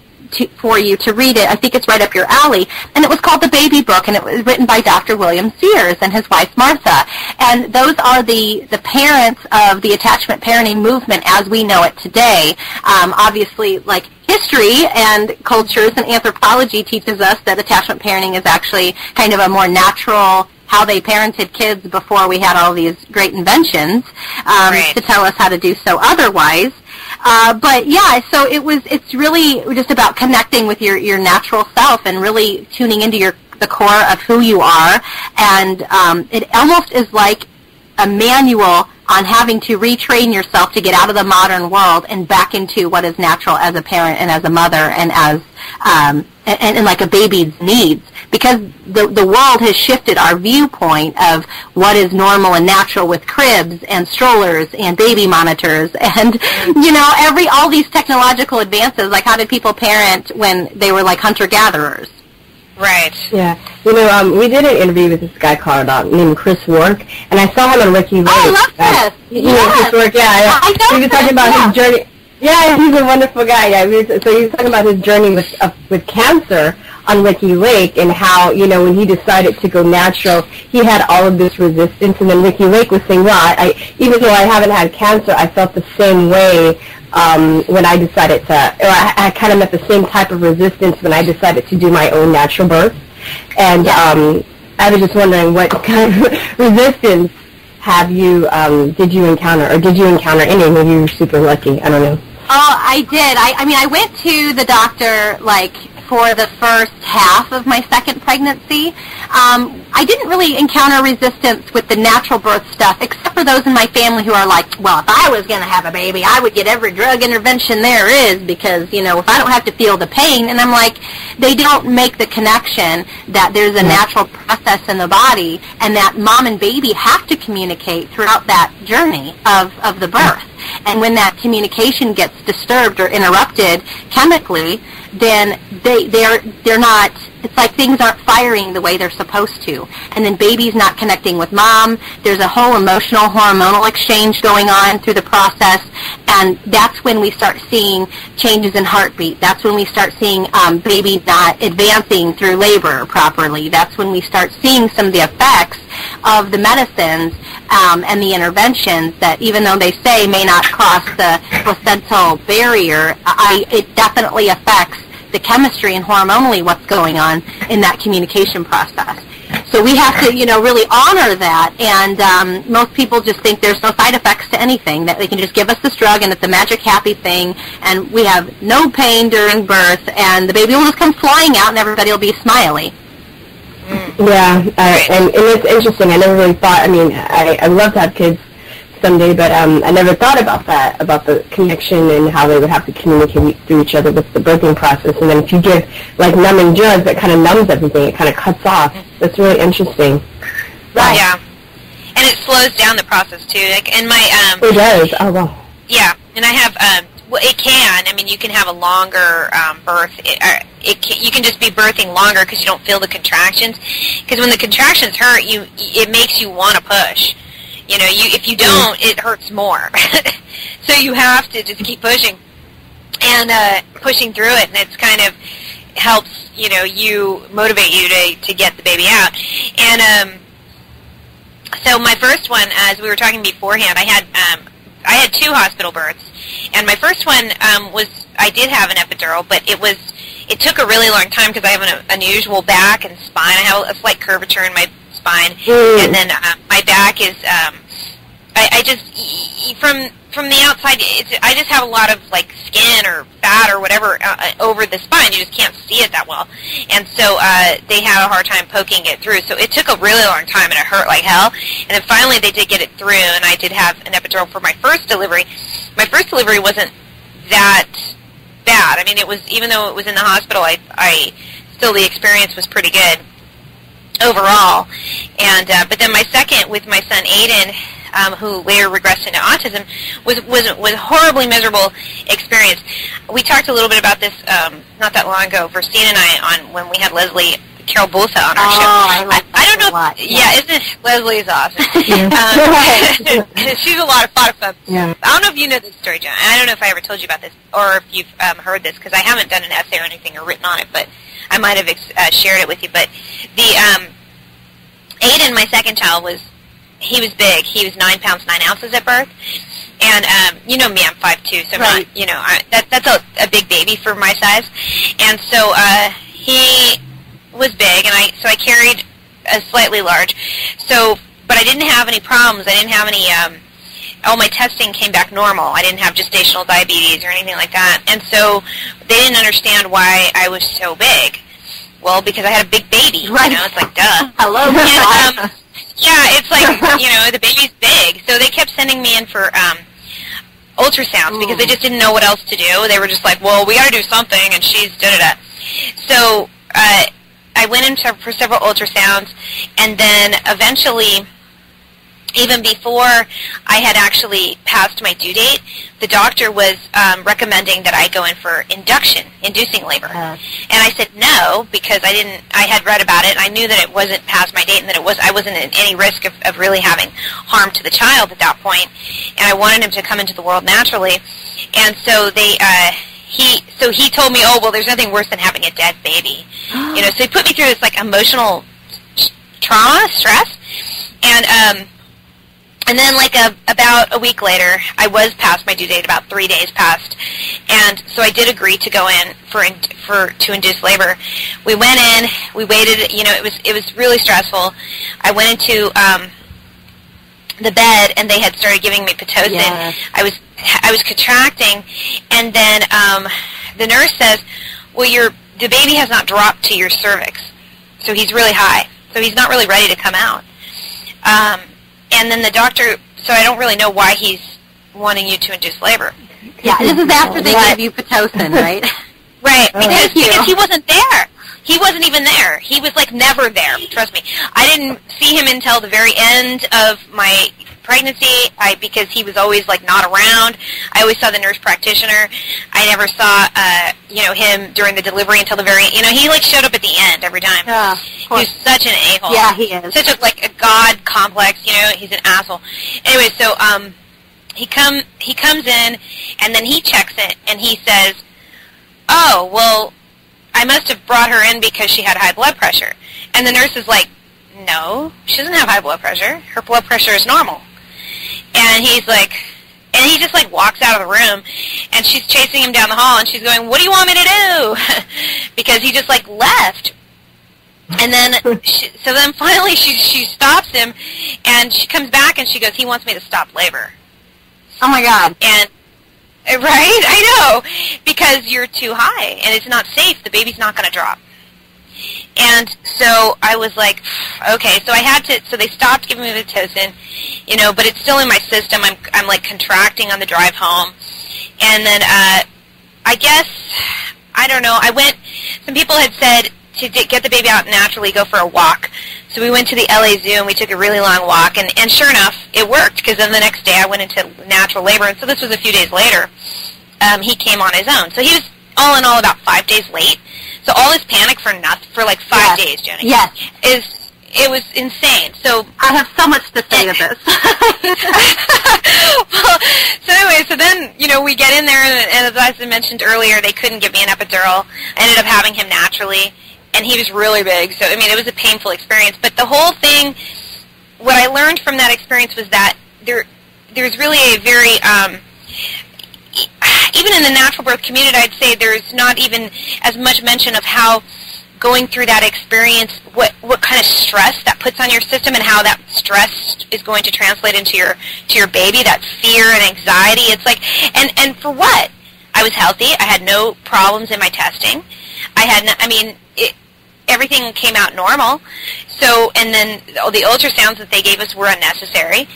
for you to read it. I think it's right up your alley. And it was called The Baby Book, and it was written by Dr. William Sears and his wife Martha. And those are the parents of the attachment parenting movement as we know it today. Obviously, like history and cultures and anthropology teaches us that attachment parenting is actually kind of a more natural how they parented kids before we had all these great inventions to tell us how to do so otherwise. But yeah, so it's really just about connecting with your natural self and really tuning into the core of who you are. And it almost is like a manual on having to retrain yourself to get out of the modern world and back into what is natural as a parent and as a mother and as and like a baby's needs, because the world has shifted our viewpoint of what is normal and natural with cribs and strollers and baby monitors and all these technological advances. Like, how did people parent when they were like hunter-gatherers? Right. Yeah. We did an interview with this guy called named Chris Work, and I saw him on Wiki. Oh, I love Chris. Chris Work. Yeah. I know. He was talking about his journey. Yeah, he's a wonderful guy. Yeah. So he was talking about his journey with cancer on Wiki Lake, and how when he decided to go natural, he had all of this resistance, and then Wiki Lake was saying, well, I even though I haven't had cancer, I felt the same way. When I decided I kind of met the same type of resistance when I decided to do my own natural birth. And I was just wondering, what kind of resistance did you encounter, or did you encounter any? Maybe you were super lucky. I don't know. Oh, I did. I went to the doctor, for the first half of my second pregnancy. I didn't really encounter resistance with the natural birth stuff, except for those in my family who are like, well, if I was going to have a baby, I would get every drug intervention there is because, if I don't have to feel the pain. And I'm like, they don't make the connection that there's a natural process in the body and that mom and baby have to communicate throughout that journey of the birth. And when that communication gets disturbed or interrupted chemically, then they're not, it's like things aren't firing the way they're supposed to. And then baby's not connecting with mom. There's a whole emotional, hormonal exchange going on through the process. And that's when we start seeing changes in heartbeat. That's when we start seeing baby not advancing through labor properly. That's when we start seeing some of the effects of the medicines and the interventions that, even though they say may not cross the placental barrier, it definitely affects the chemistry and hormonally what's going on in that communication process. So we have to, really honor that. And most people just think there's no side effects to anything, that they can just give us this drug and it's a magic happy thing, and we have no pain during birth, and the baby will just come flying out and everybody will be smiley. Yeah, and it's interesting. I never really thought, I'd love to have kids someday, but I never thought about that, about the connection and how they would have to communicate through each other with the birthing process. And then if you give, numbing drugs, that kind of numbs everything. It kind of cuts off. That's really interesting. Right. Yeah. And it slows down the process, too. In my... it does. Oh, wow. Yeah. And I have... it can. You can have a longer birth. You can just be birthing longer because you don't feel the contractions. Because when the contractions hurt, it makes you want to push. If you don't, it hurts more. So you have to just keep pushing and pushing through it, and it's kind of helps, motivate you to get the baby out. And so my first one, as we were talking beforehand, I had 2 hospital births, and my first one I did have an epidural, but it took a really long time because I have an unusual back and spine. I have a slight curvature in my spine, and then my back is I just from the outside I just have a lot of skin or fat or whatever over the spine. You just can't see it that well, and so they had a hard time poking it through. So it took a really long time, and it hurt like hell. And then finally they did get it through, and I did have an epidural for my first delivery. My first delivery wasn't that bad. It was, even though it was in the hospital, I still, the experience was pretty good. overall. And but then my second with my son Aiden, who later regressed into autism, was a horribly miserable experience. We talked a little bit about this not that long ago, Virstyne and I, on when we had Leslie Carol Bulsa on our show. I don't know. Isn't it? Leslie is awesome. She's a lot of fun. Yeah. I don't know if you know this story, John. I don't know if I ever told you about this or if you've heard this, because I haven't done an essay or anything or written on it, but I might have shared it with you. But the Aiden, my second child, he was big. He was 9 pounds 9 ounces at birth. And you know me, I'm 5'2", so right. I'm not, that's a big baby for my size. And so he was big, and I carried a slightly large. So, but I didn't have any problems. I didn't have any. All my testing came back normal. I didn't have gestational diabetes or anything like that. And so they didn't understand why I was so big. Well, because I had a big baby. Right. You know, it's like duh. Hello. And, yeah, it's like the baby's big. So they kept sending me in for ultrasounds because they just didn't know what else to do. They were just like, well, we got to do something, and she's da-da-da. So I went in for several ultrasounds, and then eventually, even before I had actually passed my due date, the doctor was recommending that I go in for inducing labor. And I said no, because I had read about it, and I knew that it wasn't past my date, and that I wasn't at any risk of really having harm to the child at that point, and I wanted him to come into the world naturally. And so he told me, oh, well, there's nothing worse than having a dead baby. So he put me through this like emotional stress, and then like about a week later, I was past my due date, about 3 days past, and so I did agree to go in to induce labor. We went in, we waited. It was really stressful. I went into the bed, and they had started giving me Pitocin. Yeah. I was contracting, and then the nurse says, well, the baby has not dropped to your cervix, so he's really high, so he's not really ready to come out. And then the doctor, so I don't really know why he's wanting you to induce labor. Yeah, this is after they gave you Pitocin, right? Right, because he wasn't there. He wasn't even there. He was like never there, trust me. I didn't see him until the very end of my pregnancy because he was always like not around. I always saw the nurse practitioner. I never saw him during the delivery until the very he like showed up at the end every time. Yeah, he's such an a-hole. Yeah, he is. Such a god complex, he's an asshole. Anyway, so he comes in, and then he checks it, and he says, oh, well, I must have brought her in because she had high blood pressure. And the nurse is like, no, she doesn't have high blood pressure. Her blood pressure is normal. And he's like, and he just like walks out of the room, and she's chasing him down the hall, and she's going, what do you want me to do? Because he just like left. And then, so then finally she stops him, and she comes back, and she goes, he wants me to stop labor. Oh my God. And right? I know. Because you're too high, and it's not safe. The baby's not going to drop. And so I was like, okay. So I had to, so they stopped giving me Pitocin, but it's still in my system. I'm like contracting on the drive home. And then I guess, I don't know, some people had said to get the baby out naturally, go for a walk. So we went to the LA Zoo, and we took a really long walk, and sure enough, it worked, because then the next day I went into natural labor, and so this was a few days later. He came on his own. So he was, all in all, about 5 days late. So all this panic for like 5 days, Jenny. Yes. It was insane. So I have so much to say to this. Well, so anyway, so then, we get in there, and as I mentioned earlier, they couldn't give me an epidural. I ended up having him naturally. And he was really big, so, it was a painful experience. But the whole thing, what I learned from that experience was that there's really a very, even in the natural birth community, I'd say there's not even as much mention of how going through that experience, what kind of stress that puts on your system, and how that stress is going to translate into your baby, that fear and anxiety. It's like, and for what? I was healthy. I had no problems in my testing. Everything came out normal. So, and then the ultrasounds that they gave us were unnecessary.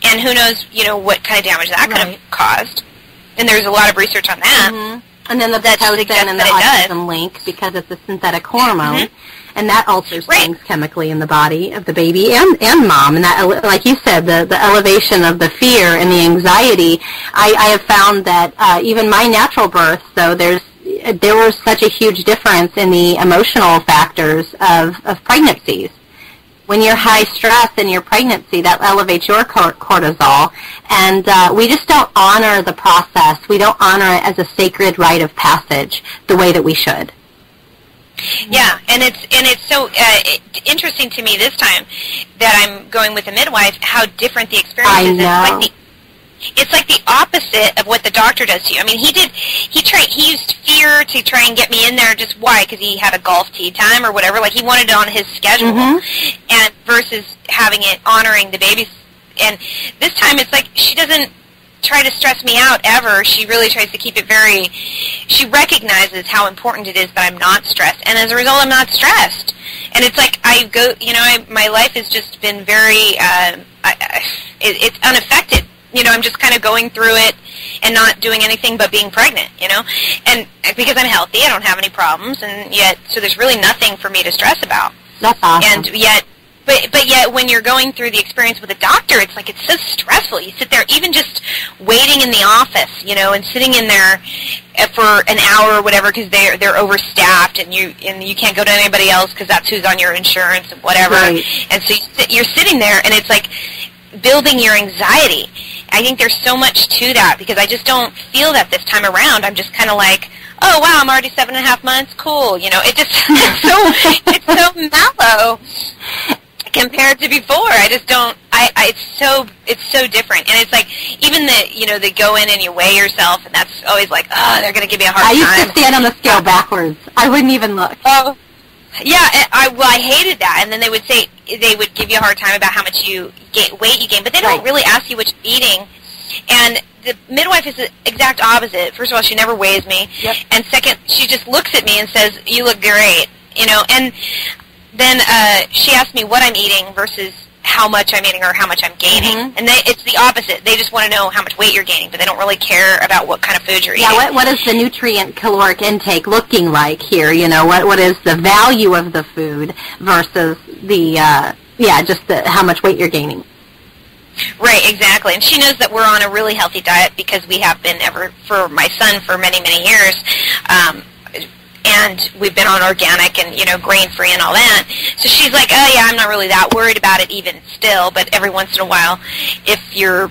And who knows, what kind of damage that could have caused. And there's a lot of research on that. Mm-hmm. And then the pitocin and the autism link, because it's a synthetic hormone, and that alters things chemically in the body of the baby and mom. And that, like you said, the elevation of the fear and the anxiety. I have found that even my natural birth, though, there was such a huge difference in the emotional factors of pregnancies. When you're high stress in your pregnancy, that elevates your cortisol, and we just don't honor the process. We don't honor it as a sacred rite of passage the way that we should. Yeah, and it's so interesting to me this time that I'm going with a midwife, how different the experience is. I know. It's like the opposite of what the doctor does to you. I mean, he used fear to try and get me in there. Just why? Because he had a golf tee time or whatever. Like, he wanted it on his schedule, and versus having it honoring the babies. And this time, it's like she doesn't try to stress me out ever. She really tries to keep it very. She recognizes how important it is that I'm not stressed, and as a result, I'm not stressed. And it's like my life has just been very. It's unaffected. I'm just kind of going through it and not doing anything but being pregnant, And because I'm healthy, I don't have any problems, and yet, so there's really nothing for me to stress about. That's awesome. And yet, but yet when you're going through the experience with a doctor, it's like it's so stressful. You sit there, even just waiting in the office, and sitting in there for an hour or whatever because they're overstaffed, and you can't go to anybody else because that's who's on your insurance and whatever. Right. And so you're sitting there, and it's like building your anxiety. I think there's so much to that because I just don't feel that this time around. I'm just kind of like, oh wow, I'm already 7.5 months. Cool, it just it's so mellow compared to before. I just don't. It's so different, and it's like even they go in and you weigh yourself, and that's always like, oh, they're gonna give me a hard time. I used to stand on the scale backwards. I wouldn't even look. Oh. Yeah, I hated that, and then they would give you a hard time about how much weight you gain, but they don't really ask you what you're eating. And the midwife is the exact opposite. First of all, she never weighs me, and second, she just looks at me and says, "You look great," And then she asks me what I'm eating versus how much I'm eating or how much I'm gaining, and it's the opposite. They just want to know how much weight you're gaining, but they don't really care about what kind of food you're eating. Yeah, what is the nutrient caloric intake looking like here? What is the value of the food versus the how much weight you're gaining? Right, exactly. And she knows that we're on a really healthy diet because we have been for my son for many, many years. And we've been on organic and, grain-free and all that. So she's like, oh, yeah, I'm not really that worried about it even still, but every once in a while, if your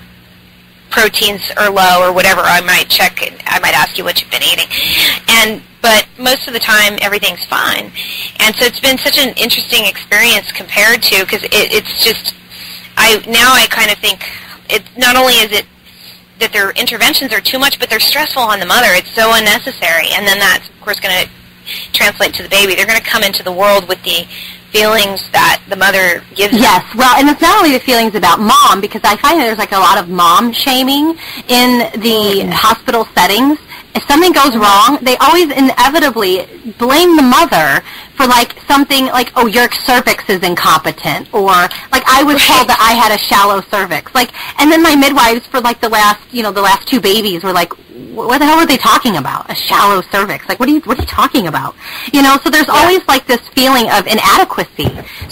proteins are low or whatever, I might check and I might ask you what you've been eating. But most of the time, everything's fine. And so it's been such an interesting experience compared to, because it's just, I kind of think, not only is it that their interventions are too much, but they're stressful on the mother. It's so unnecessary. And then that's, of course, going to translate to the baby. They're going to come into the world with the feelings that the mother gives them. Yes, well, and it's not only the feelings about mom, because I find that there's like a lot of mom shaming in the hospital settings. If something goes wrong, they always inevitably blame the mother for like something like, oh, your cervix is incompetent, or like I was told that I had a shallow cervix. Like, and then my midwives for like the last 2 babies were like, what the hell are they talking about? A shallow cervix? Like, what are you talking about? So there's always like this feeling of inadequacy.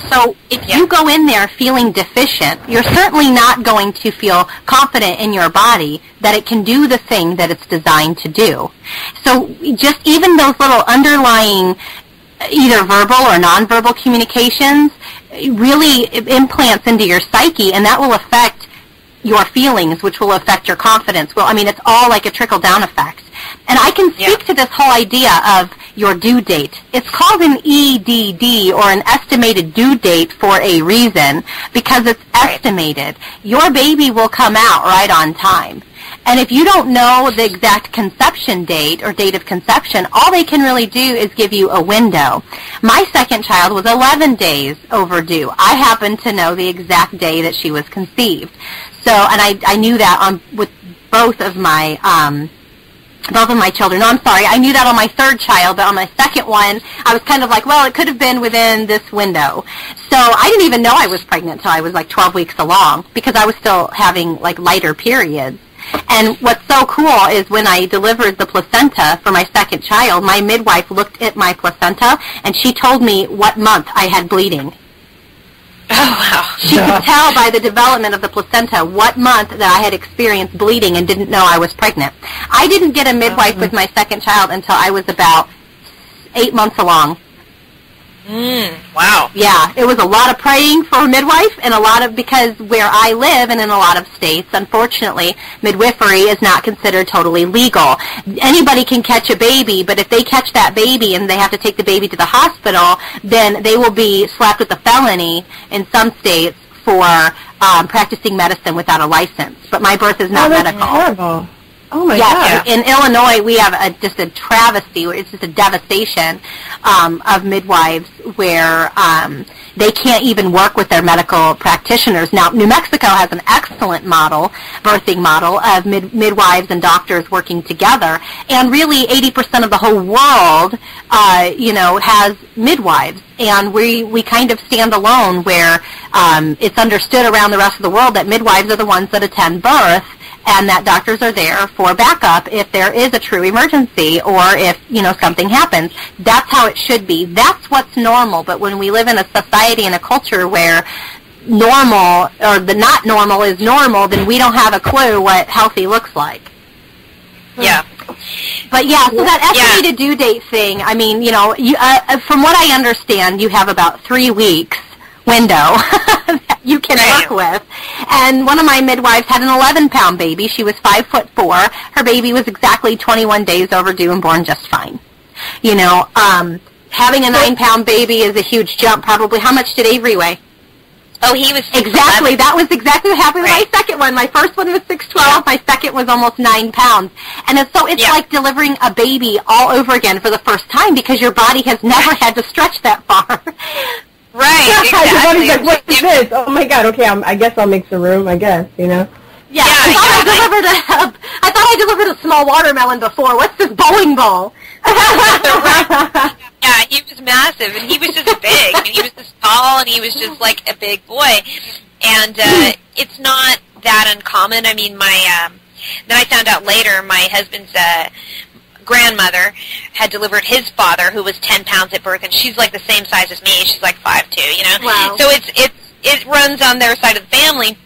So if you go in there feeling deficient, you're certainly not going to feel confident in your body that it can do the thing that it's designed to do. So just even those little underlying either verbal or nonverbal communications really implants into your psyche, and that will affect your feelings, which will affect your confidence. Well, I mean, it's all like a trickle-down effect. And I can speak to this whole idea of your due date. It's called an EDD, or an estimated due date, for a reason, because it's estimated. Your baby will come out right on time. And if you don't know the exact conception date or date of conception, all they can really do is give you a window. My second child was 11 days overdue. I happened to know the exact day that she was conceived. So, and I knew that with both of my children. No, I'm sorry. I knew that on my third child, but on my second one, I was kind of like, well, it could have been within this window. So I didn't even know I was pregnant until I was like 12 weeks along, because I was still having like lighter periods. And what's so cool is when I delivered the placenta for my second child, my midwife looked at my placenta and she told me what month I had bleeding. Oh, wow. She could tell by the development of the placenta what month that I had experienced bleeding and didn't know I was pregnant. I didn't get a midwife with my second child until I was about 8 months along. Wow. Yeah, it was a lot of praying for a midwife and a lot of, because where I live and in a lot of states, unfortunately, midwifery is not considered totally legal. Anybody can catch a baby, but if they catch that baby and they have to take the baby to the hospital, then they will be slapped with a felony in some states for practicing medicine without a license. But my birth is not medical. Horrible. Oh my God! God! In Illinois, we have just a travesty. It's just a devastation of midwives where they can't even work with their medical practitioners. Now, New Mexico has an excellent birthing model of midwives and doctors working together, and really 80% of the whole world, has midwives. And we kind of stand alone where it's understood around the rest of the world that midwives are the ones that attend birth, and that doctors are there for backup if there is a true emergency or if, something happens. That's how it should be. That's what's normal. But when we live in a society and a culture where normal or the not normal is normal, then we don't have a clue what healthy looks like. Yeah. But yeah, so that estimated due date thing, I mean, from what I understand, you have about 3 weeks window that you can work with. And one of my midwives had an 11-pound baby. She was 5'4". Her baby was exactly 21 days overdue and born just fine. Having a 9-pound baby is a huge jump. Probably. How much did Avery weigh? Oh, he was 6'11". Exactly. That was exactly what happened with my second one. My first one was 6'12". Yeah. My second was almost 9 pounds. And it's like delivering a baby all over again for the first time because your body has never had to stretch that far. Right, exactly. Your body's like, what is this? Oh my God, okay, I guess I'll make some room, I guess, Yeah, I thought I delivered a small watermelon before. What's this bowling ball? Yeah, he was massive, and he was just big. I mean, he was just tall, and he was just like a big boy. And it's not that uncommon. I mean, then I found out later my husband's grandmother had delivered his father, who was 10 pounds at birth, and she's like the same size as me. She's like 5'2", Wow. So it runs on their side of the family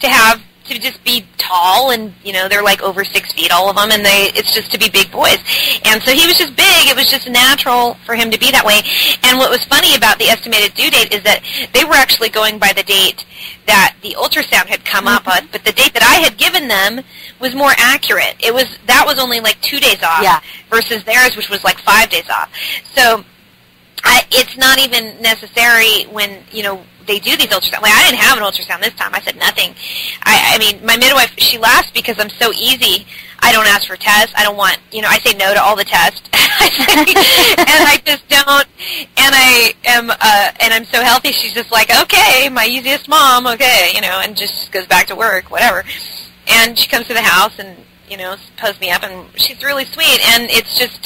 to just be tall, and they're like over 6 feet, all of them, and it's just to be big boys. And so he was just big. It was just natural for him to be that way. And what was funny about the estimated due date is that they were actually going by the date that the ultrasound had come up on, but the date that I had given them was more accurate. That was only like 2 days off versus theirs, which was like 5 days off. So it's not even necessary when they do these ultrasounds. Like, I didn't have an ultrasound this time. I said nothing. I mean, my midwife, she laughs because I'm so easy. I don't ask for tests. I don't want, I say no to all the tests. And I just don't. And I'm so healthy. She's just like, okay, my easiest mom, okay, and just goes back to work, whatever. And she comes to the house and, pose me up, and she's really sweet. And it's just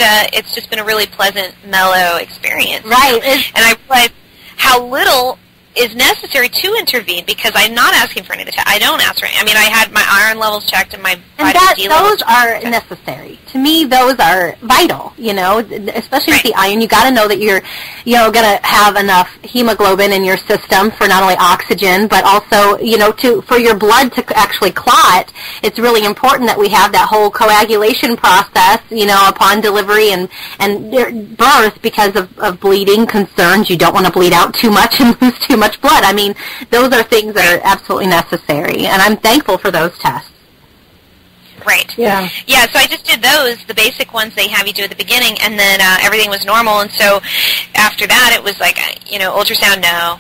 been a really pleasant, mellow experience. Right. And I realized how little is necessary to intervene because I'm not asking for any of the tests. I don't ask for any. I mean, I had my iron levels checked and my vitamin D levels checked. Those are necessary. To me, those are vital, especially with the iron. You got to know that you're, going to have enough hemoglobin in your system for not only oxygen, but also, for your blood to actually clot. It's really important that we have that whole coagulation process, upon delivery and birth because of bleeding concerns. You don't want to bleed out too much and lose too much blood. I mean, those are things that are absolutely necessary, and I'm thankful for those tests. Right. Yeah. Yeah, so I just did those, the basic ones they have you do at the beginning, and then everything was normal, and so after that it was like, ultrasound, no.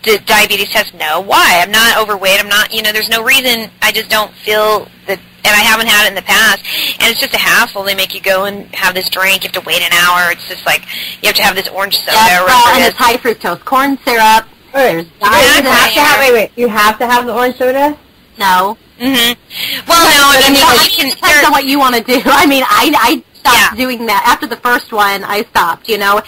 The diabetes test, no. Why? I'm not overweight. I'm not, there's no reason. I just don't feel that, and I haven't had it in the past, and it's just a hassle. They make you go and have this drink. You have to wait an hour. It's just like, you have to have this orange soda. And it's high fructose corn syrup. Wait, you have to have the orange soda? No. Mm-hmm. Well, no, it depends on what you want to do. I mean, I stopped doing that after the first one. I stopped. There are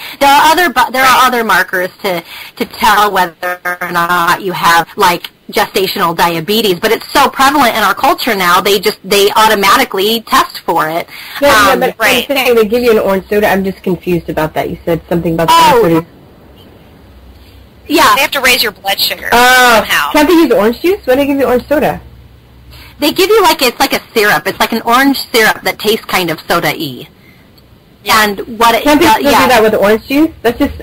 other markers to tell whether or not you have like gestational diabetes, but it's so prevalent in our culture now, they automatically test for it. But right. Saying they give you an orange soda. I'm just confused about that. You said something about the orange soda. Yeah. They have to raise your blood sugar somehow. Can't they use orange juice? Why do they give you orange soda? They give you it's like a syrup. It's like an orange syrup that tastes kind of soda-y. Yeah. And what can't they do that with the orange juice?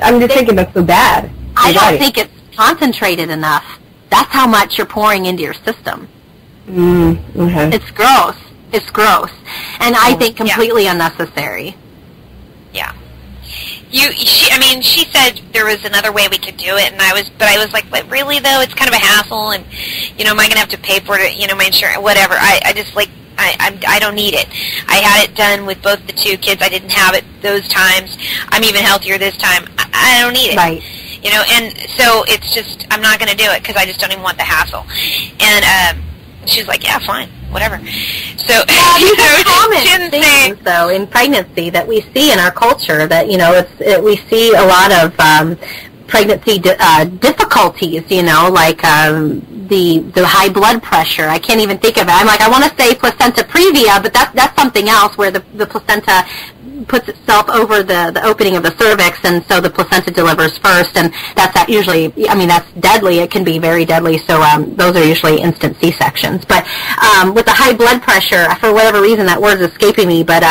I'm just thinking that's so bad. I don't think it's concentrated enough. That's how much you're pouring into your system. Okay. It's gross. It's gross. And I think completely unnecessary. Yeah. She said there was another way we could do it, and I was like, but really though, it's kind of a hassle, and am I going to have to pay for it? My insurance, whatever. I just I don't need it. I had it done with both the two kids. I didn't have it those times. I'm even healthier this time. I don't need it. Right. And so it's just, I'm not going to do it because I just don't even want the hassle. And she's like, yeah, fine, whatever. So, these are common things, though, in pregnancy that we see in our culture that, we see a lot of pregnancy difficulties, like the high blood pressure. I can't even think of it. I'm like, I want to say placenta previa, but that's something else where the placenta puts itself over the opening of the cervix, and so the placenta delivers first, and that's usually, that's deadly. It can be very deadly, so those are usually instant C-sections. But with the high blood pressure, for whatever reason, that word's escaping me, but,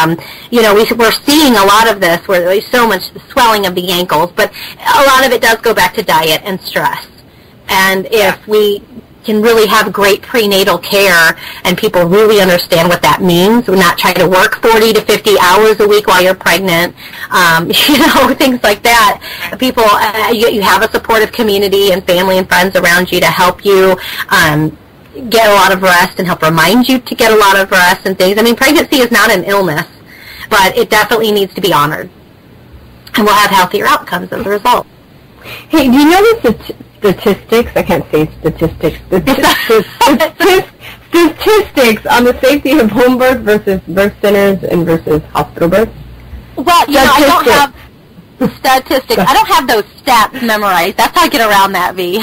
we're seeing a lot of this where there's so much swelling of the ankles, but a lot of it does go back to diet and stress. And if we can really have great prenatal care and people really understand what that means. We're not trying to work 40 to 50 hours a week while you're pregnant, things like that. People, you have a supportive community and family and friends around you to help you get a lot of rest and help remind you to get a lot of rest and things. Pregnancy is not an illness, but it definitely needs to be honored. And we'll have healthier outcomes as a result. Hey, do you know the statistics? I can't say statistics. Statistics on the safety of home birth versus birth centers and versus hospital births? Well, I don't have statistics. I don't have those stats memorized. That's how I get around that, V. You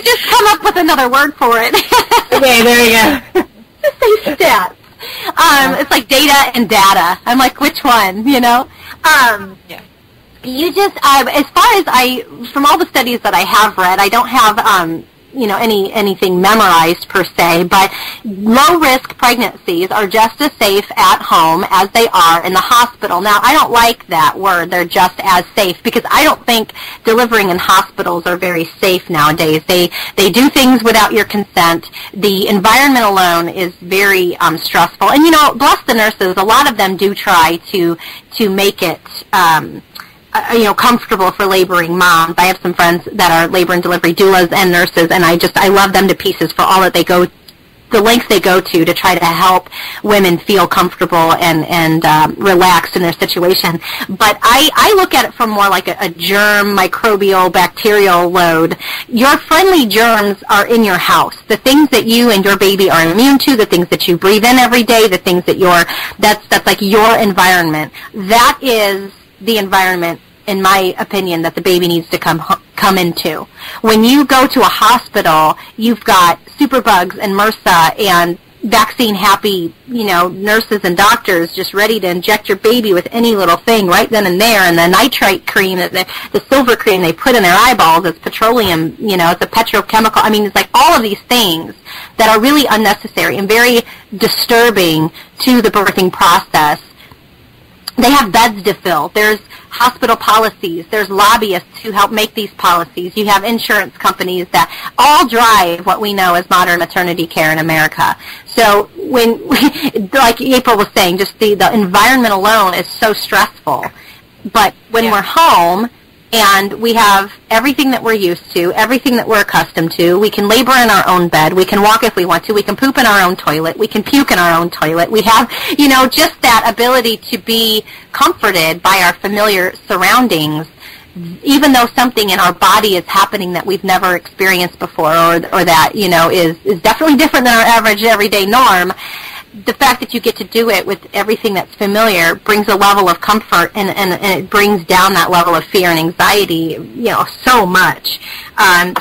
just come up with another word for it. Okay, there you go. Just say stats. It's like data and data. I'm like, which one? Yeah. You just, as far as from all the studies that I have read, I don't have, anything memorized per se, but low-risk pregnancies are just as safe at home as they are in the hospital. Now, I don't like that word, they're just as safe, because I don't think delivering in hospitals are very safe nowadays. They do things without your consent. The environment alone is very stressful. And, bless the nurses, a lot of them do try to make it comfortable for laboring moms. I have some friends that are labor and delivery doulas and nurses, and I love them to pieces for all that the lengths they go to try to help women feel comfortable and relaxed in their situation. But I look at it from more like a germ, microbial, bacterial load. Your friendly germs are in your house. The things that you and your baby are immune to, the things that you breathe in every day, the things that that's like your environment. That is the environment, in my opinion, that the baby needs to come into. When you go to a hospital, you've got superbugs and MRSA and vaccine-happy, nurses and doctors just ready to inject your baby with any little thing right then and there. And the nitrite cream, the silver cream they put in their eyeballs, it's petroleum, it's a petrochemical. It's like all of these things that are really unnecessary and very disturbing to the birthing process. They have beds to fill. There's hospital policies. There's lobbyists who help make these policies. You have insurance companies that all drive what we know as modern maternity care in America. So when, like April was saying, just the environment alone is so stressful. But when we're home and we have everything that we're used to, everything that we're accustomed to, we can labor in our own bed, we can walk if we want to, we can poop in our own toilet, we can puke in our own toilet, we have, just that ability to be comforted by our familiar surroundings, even though something in our body is happening that we've never experienced before or that, is definitely different than our average everyday norm. the fact that you get to do it with everything that's familiar brings a level of comfort, and it brings down that level of fear and anxiety, so much.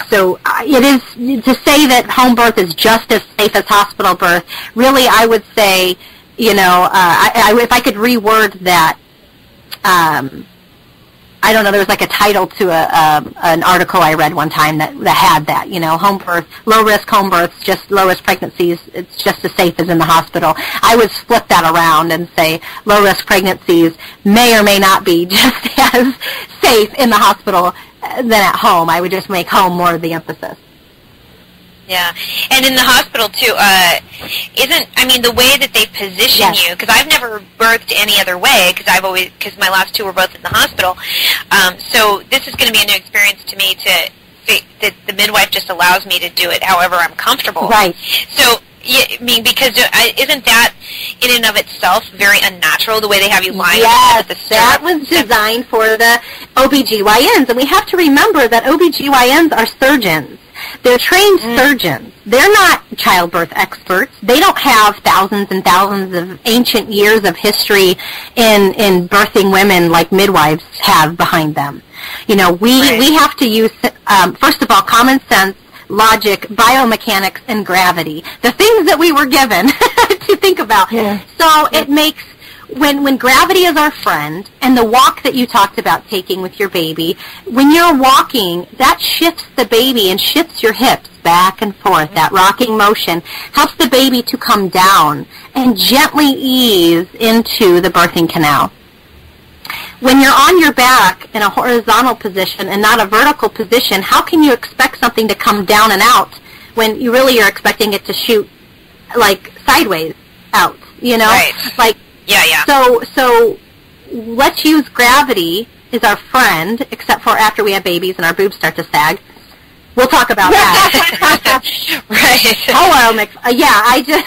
So it is, to say that home birth is just as safe as hospital birth, really I would say, if I could reword that, I don't know, there was like a title to an article I read one time that had that, home birth, low-risk home births, just low-risk pregnancies, it's just as safe as in the hospital. I would flip that around and say low-risk pregnancies may or may not be just as safe in the hospital than at home. I would just make home more of the emphasis. Yeah, and in the hospital too, the way that they position you, because I've never birthed any other way, because my last two were both in the hospital, so this is going to be a new experience to me that the midwife just allows me to do it however I'm comfortable. Right. So, because isn't that in and of itself very unnatural, the way they have you lying yes, at the that was designed for the OBGYNs, and we have to remember that OBGYNs are surgeons. They're trained surgeons. They're not childbirth experts. They don't have thousands and thousands of ancient years of history in birthing women like midwives have behind them. We have to use, first of all, common sense, logic, biomechanics, and gravity. The things that we were given to think about. Yeah. So it makes, when gravity is our friend, and the walk that you talked about taking with your baby, when you're walking, that shifts the baby and shifts your hips back and forth. That rocking motion helps the baby to come down and gently ease into the birthing canal. When you're on your back in a horizontal position and not a vertical position, how can you expect something to come down and out when you really are expecting it to shoot like sideways out, Right. Like, yeah. So let's use gravity as our friend, except for after we have babies and our boobs start to sag. We'll talk about that. Right. Hello, I just...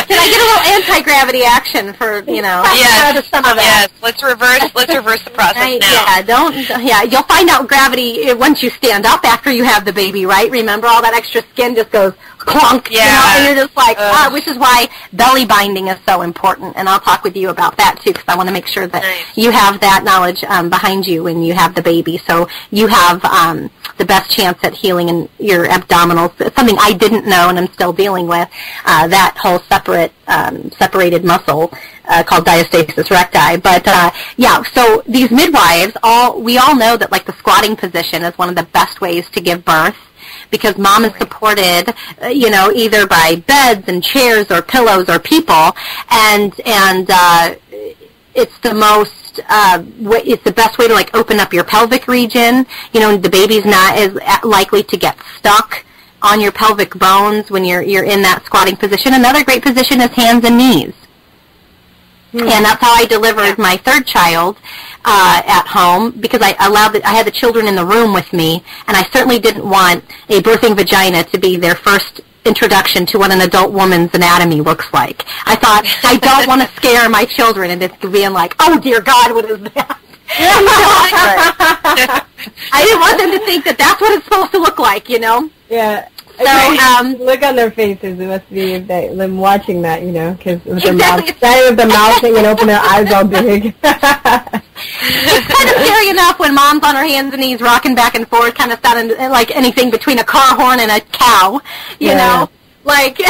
Did I get a little anti-gravity action for, some of it? Yes, let's reverse the process now. You'll find out gravity once you stand up after you have the baby, right? Remember, all that extra skin just goes clunk, and you're just like, which is why belly binding is so important, and I'll talk with you about that, too, because I want to make sure that you have that knowledge behind you when you have the baby, so you have the best chance at healing in your abdominals. It's something I didn't know, and I'm still dealing with, that whole separated muscle called diastasis recti. But, so these midwives, we all know that, like, the squatting position is one of the best ways to give birth, because mom is supported, either by beds and chairs or pillows or people, and it's the most, it's the best way to, like, open up your pelvic region. The baby's not as likely to get stuck on your pelvic bones when you're in that squatting position. Another great position is hands and knees. And that's how I delivered my third child at home, because I had the children in the room with me, and I certainly didn't want a birthing vagina to be their first introduction to what an adult woman's anatomy looks like. I thought, I don't want to scare my children into being like, oh dear God, what is that? I didn't want them to think that that's what it's supposed to look like, Yeah. So, look on their faces. It must be them watching that, because with exactly. the mouth hanging open, their eyes all big. It's kind of scary enough when mom's on her hands and knees rocking back and forth, kind of sounding like anything between a car horn and a cow, you know? Like, the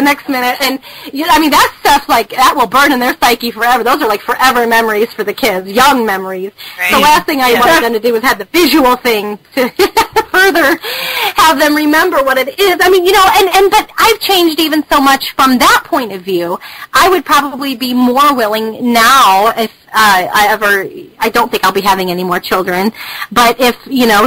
next minute. And, that stuff, like, that will burn in their psyche forever. Those are, like, forever memories for the kids, young memories. Right. The last thing I wanted them to do was have the visual thing to further have them remember what it is. But I've changed even so much from that point of view. I would probably be more willing now if I don't think I'll be having any more children, but if,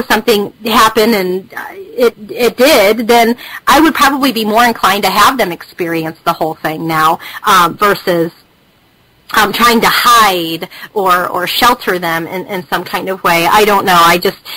something happened and it did, then I would probably be more inclined to have them experience the whole thing now, versus trying to hide or shelter them in some kind of way. I don't know.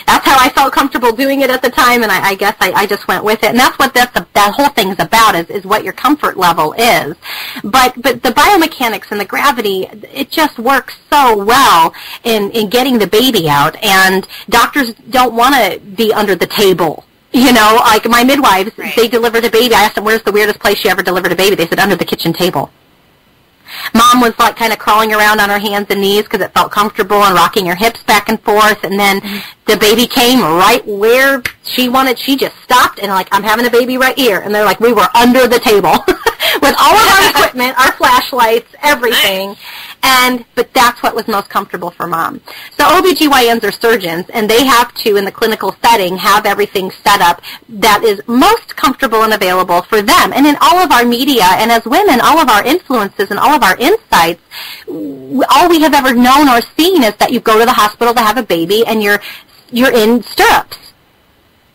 That's how I felt comfortable doing it at the time, and I guess I just went with it. And that's what that whole thing's about, is what your comfort level is. But the biomechanics and the gravity, it just works so well in getting the baby out. And doctors don't want to be under the table You know, like my midwives, they delivered a baby. I asked them, where's the weirdest place you ever delivered a baby? They said, under the kitchen table. Mom was like kind of crawling around on her hands and knees because it felt comfortable and rocking her hips back and forth. And then the baby came right where she wanted. She just stopped and like, I'm having a baby right here. And they're like, we were under the table with all of our equipment, our flashlights, everything. But that's what was most comfortable for Mom. So OBGYNs are surgeons, and they have to, in the clinical setting, have everything set up that is most comfortable and available for them. And in all of our media, and as women, all of our influences and all of our insights, all we have ever known or seen is that you go to the hospital to have a baby, and you're in stirrups.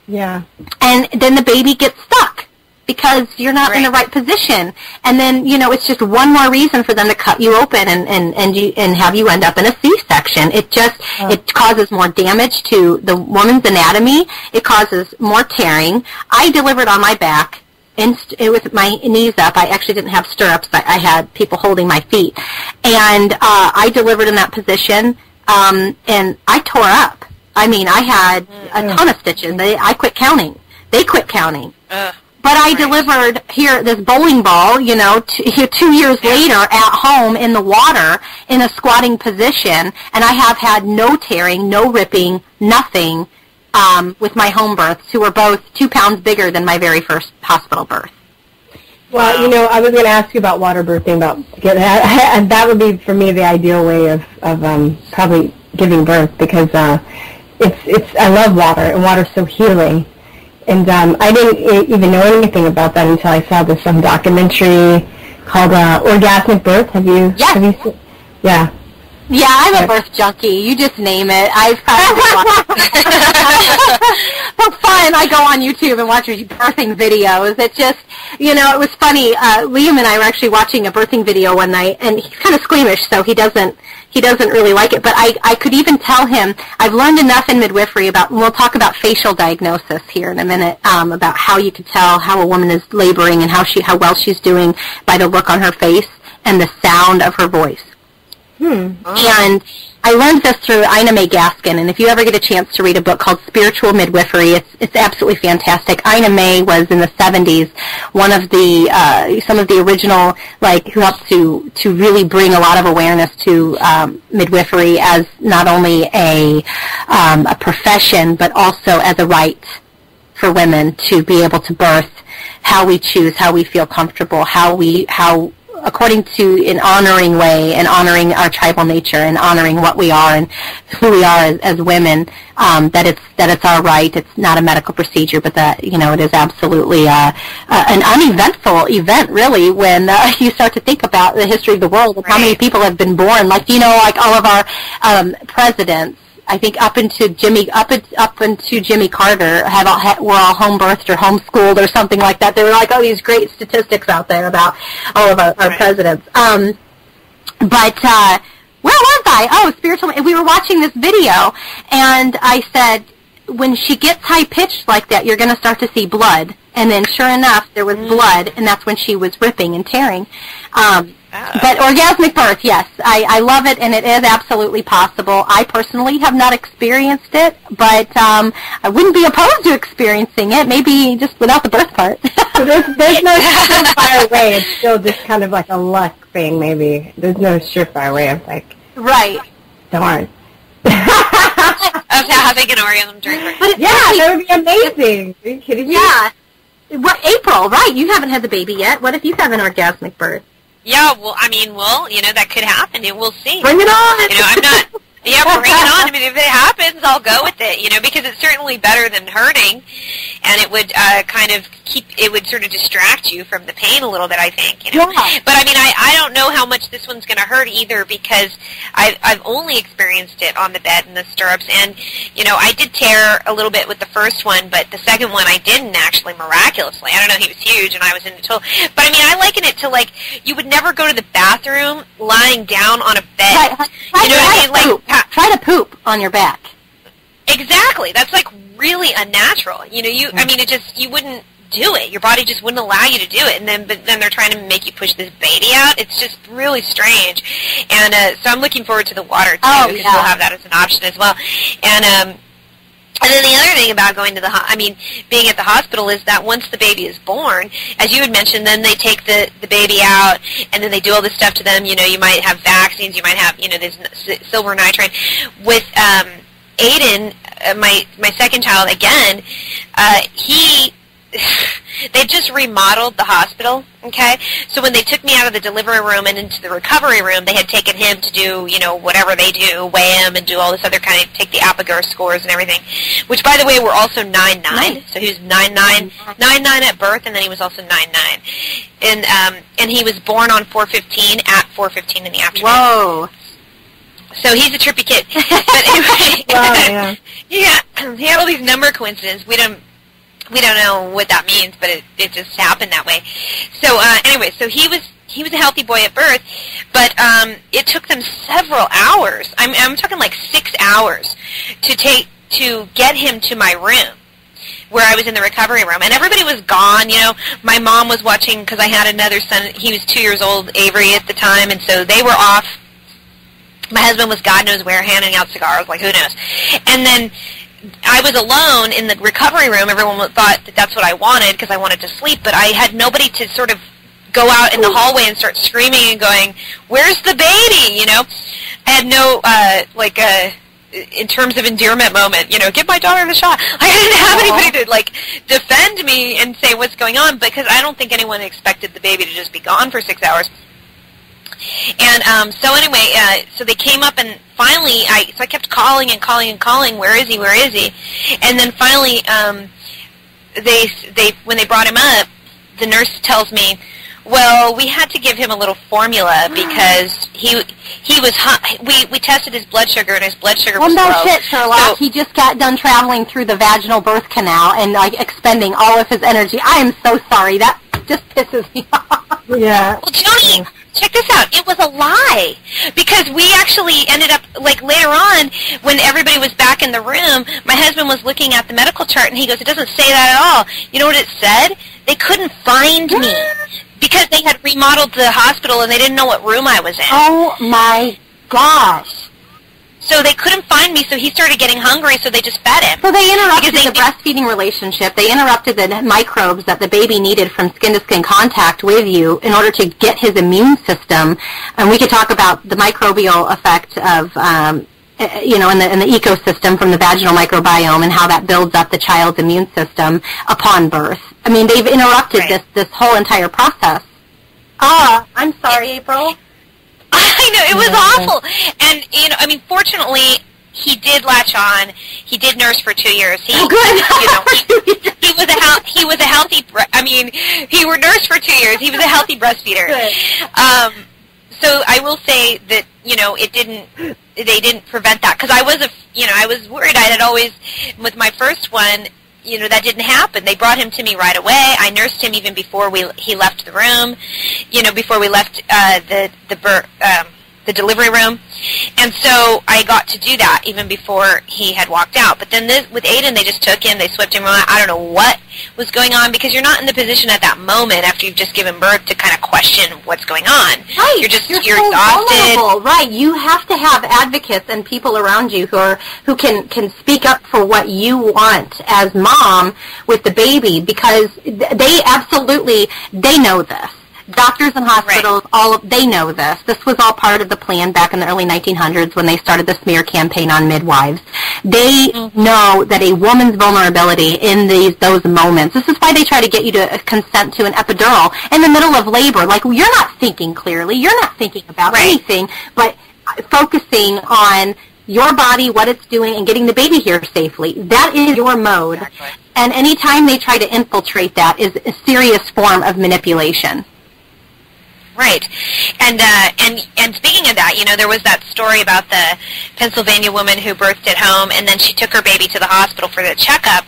Yeah. And then the baby gets stuck because you're not in the right position. And then, you know, it's just one more reason for them to cut you open and have you end up in a C-section. It just, it causes more damage to the woman's anatomy. It causes more tearing. I delivered on my back with my knees up. I actually didn't have stirrups. I had people holding my feet. And I delivered in that position, and I tore up. I mean, I had a ton of stitches. I quit counting. They quit counting. But I delivered here this bowling ball, you know, 2 years later at home in the water in a squatting position, and I have had no tearing, no ripping, nothing with my home births, who were both 2 pounds bigger than my very first hospital birth. Well, you know, I was going to ask you about water birthing, and that would be for me the ideal way of probably giving birth, because it's I love water, and water's so healing. And I didn't even know anything about that until I saw this documentary called Orgasmic Birth. Have you seen? Yeah. Yeah, I'm a birth junkie. You just name it. I've probably for fun, I go on YouTube and watch birthing videos. It just, you know, it was funny. Liam and I were actually watching a birthing video one night, and he's kind of squeamish, so he doesn't really like it. But I could even tell him, I've learned enough in midwifery about, we'll talk about facial diagnosis here in a minute, about how you can tell how a woman is laboring and how well she's doing by the look on her face and the sound of her voice. And I learned this through Ina May Gaskin, and if you ever get a chance to read a book called Spiritual Midwifery, it's absolutely fantastic. Ina May was in the 70s one of the some of the original, like, who helped to really bring a lot of awareness to midwifery as not only a profession, but also as a right for women to be able to birth how we choose, how we feel comfortable, how according to an honoring way, and honoring our tribal nature, and honoring what we are and who we are as women, that it's our right. It's not a medical procedure, but that, you know, it is absolutely an uneventful event, really, when you start to think about the history of the world and how many people have been born. Like, you know, like all of our presidents, I think up into Jimmy Carter were all home birthed or homeschooled or something like that. There were like all these great statistics out there about all of our presidents. But where was I? Oh, spiritual. We were watching this video, and I said, when she gets high pitched like that, you're going to start to see blood. And then, sure enough, there was blood, and that's when she was ripping and tearing. But orgasmic birth, yes, I love it, and it is absolutely possible. I personally have not experienced it, but I wouldn't be opposed to experiencing it, maybe just without the birth part. So there's no surefire way. It's still just kind of like a luck thing, maybe. There's no surefire way of, like... Right. Darn. Of having an orgasm during birth. Yeah, that would be amazing. Are you kidding me? Yeah. Well, April, right, you haven't had the baby yet. What if you have an orgasmic birth? Yeah, well, I mean, you know, that could happen, and we'll see. Bring it on! You know, I'm not... Yeah, bring it on. I mean, if it happens, I'll go with it, you know, because it's certainly better than hurting, and it would it would sort of distract you from the pain a little bit, I think, you know. Yeah. But, I mean, I don't know how much this one's going to hurt either, because I've only experienced it on the bed in the stirrups, and, you know, I did tear a little bit with the first one, but the second one I didn't, actually, miraculously. I don't know, he was huge, and I was in the total. But, I mean, I liken it to, like, you would never go to the bathroom lying down on a bed. Right. You know what I mean? Like, try to poop on your back. Exactly. That's like really unnatural. You know, I mean, you wouldn't do it. Your body just wouldn't allow you to do it. But then they're trying to make you push this baby out. It's just really strange. And so I'm looking forward to the water too, because we'll have that as an option as well. And And then the other thing about going to being at the hospital is that once the baby is born, as you had mentioned, then they take the baby out, and then they do all this stuff to them. You know, you might have vaccines, you might have, you know, this silver nitrate. With Aiden, my second child, again, they just remodeled the hospital, okay? So when they took me out of the delivery room and into the recovery room, they had taken him to do, you know, whatever they do, weigh him and do all this other kind of, take the Apgar scores and everything, which, by the way, were also 9'9". Nice. So he was 9'9", 9'9" at birth, and then he was also 9'9". And he was born on 4/15 at 4:15 in the afternoon. Whoa. So he's a trippy kid. But anyway, Wow, yeah, he had all these number coincidences. We don't know what that means, but it just happened that way. So anyway, so he was a healthy boy at birth, but it took them several hours. I'm talking like 6 hours to get him to my room, where I was in the recovery room, and everybody was gone. You know, my mom was watching because I had another son. He was 2 years old, Avery, at the time, and so they were off. My husband was God knows where, handing out cigars, like who knows. And then I was alone in the recovery room. Everyone thought that that's what I wanted because I wanted to sleep, but I had nobody to sort of go out in the hallway and start screaming and going, "Where's the baby?" You know, I had no in terms of endearment moment. You know, give my daughter the shot. I didn't have anybody to like defend me and say what's going on, because I don't think anyone expected the baby to just be gone for 6 hours. And so anyway, so they came up, and finally, I kept calling and calling and calling. Where is he? Where is he? And then finally, when they brought him up, the nurse tells me, well, we had to give him a little formula because he was we tested his blood sugar, and his blood sugar was low. Well, no shit, Sherlock. So, he just got done traveling through the vaginal birth canal and like expending all of his energy. I am so sorry. That just pisses me off. Yeah. Well, Joni, check this out. It was a lie, because we actually ended up, like, later on, when everybody was back in the room, my husband was looking at the medical chart, and he goes, it doesn't say that at all. You know what it said? They couldn't find me, because they had remodeled the hospital, and they didn't know what room I was in. Oh, my gosh. So they couldn't find me, so he started getting hungry, so they just fed him. So they interrupted the breastfeeding relationship. They interrupted the microbes that the baby needed from skin-to-skin contact with you in order to get his immune system. And we could talk about the microbial effect of, you know, in the ecosystem from the vaginal microbiome and how that builds up the child's immune system upon birth. I mean, they've interrupted this whole entire process. I'm sorry, April. I know, it was awful. And, you know, I mean, fortunately, he did latch on. He did nurse for 2 years. He, oh, good. You know, he was a healthy, he were nursed for 2 years. He was a healthy breastfeeder. Good. So I will say that, you know, they didn't prevent that. Because I was worried. I had always, with my first one, you know, that didn't happen. They brought him to me right away. I nursed him even before he left the room, you know, before we left the delivery room. And so I got to do that even before he had walked out. But then with Aiden, they just took him, they swept him around. I don't know what was going on, because you're not in the position at that moment after you've just given birth to kind of question what's going on. Right. You're so exhausted. Vulnerable. Right. You have to have advocates and people around you who can speak up for what you want as mom with the baby, because they know this. Doctors and hospitals, they know this. This was all part of the plan back in the early 1900s when they started the smear campaign on midwives. They know that a woman's vulnerability in those moments, this is why they try to get you to consent to an epidural in the middle of labor. Like, you're not thinking clearly. You're not thinking about anything, but focusing on your body, what it's doing, and getting the baby here safely. That is your mode. Exactly. And any time they try to infiltrate that is a serious form of manipulation. Right. And speaking of that, you know, there was that story about the Pennsylvania woman who birthed at home, and then she took her baby to the hospital for the checkup,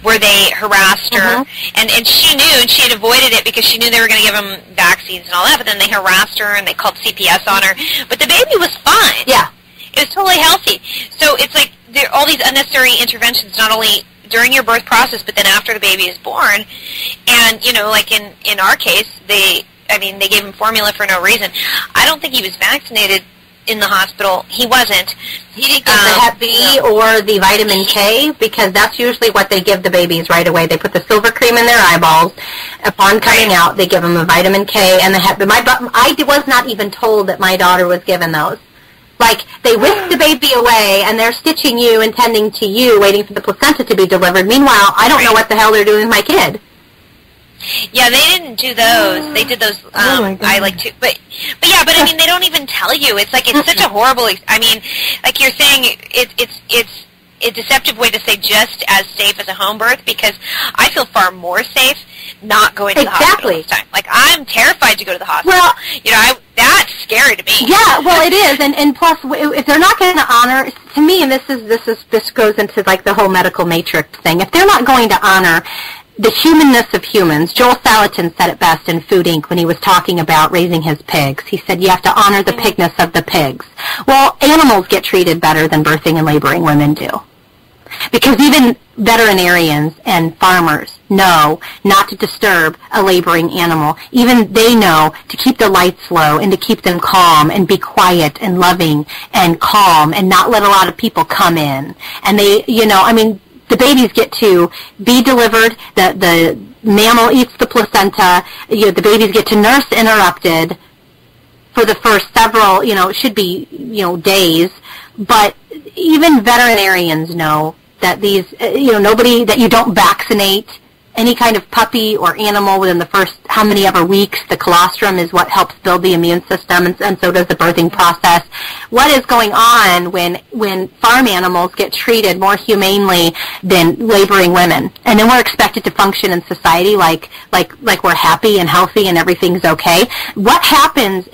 where they harassed her, and she knew, and she had avoided it because she knew they were going to give them vaccines and all that, but then they harassed her, and they called CPS on her. But the baby was fine. Yeah. It was totally healthy. So it's like there are all these unnecessary interventions, not only during your birth process, but then after the baby is born. And, you know, like in our case, they gave him formula for no reason. I don't think he was vaccinated in the hospital. He wasn't. He didn't get the Hep B or the vitamin K, because that's usually what they give the babies right away. They put the silver cream in their eyeballs. Upon coming out, they give them a vitamin K and the Hep B. I was not even told that my daughter was given those. Like, they whisk the baby away, and they're stitching you and tending to you, waiting for the placenta to be delivered. Meanwhile, I don't know what the hell they're doing with my kid. Yeah, they didn't do those. They did those. I like to, but I mean, they don't even tell you. It's like it's such a horrible. I mean, like you're saying, it's a deceptive way to say just as safe as a home birth, because I feel far more safe not going to the hospital this time. Like, I'm terrified to go to the hospital. Well, you know, that's scary to me. Yeah, well, it is, and plus, if they're not going to honor, to me, and this goes into like the whole medical matrix thing. If they're not going to honor the humanness of humans, Joel Salatin said it best in Food Inc. when he was talking about raising his pigs. He said you have to honor the pigness of the pigs. Well, animals get treated better than birthing and laboring women do. Because even veterinarians and farmers know not to disturb a laboring animal. Even they know to keep the lights low and to keep them calm and be quiet and loving and calm and not let a lot of people come in. And they, you know, I mean, the babies get to be delivered, the mammal eats the placenta, you know, the babies get to nurse interrupted for the first several, you know, it should be, you know, days, but even veterinarians know that these, you know, that you don't vaccinate any kind of puppy or animal within the first how many ever weeks. The colostrum is what helps build the immune system, and so does the birthing process. What is going on when farm animals get treated more humanely than laboring women, and then we're expected to function in society like we're happy and healthy and everything's okay? What happens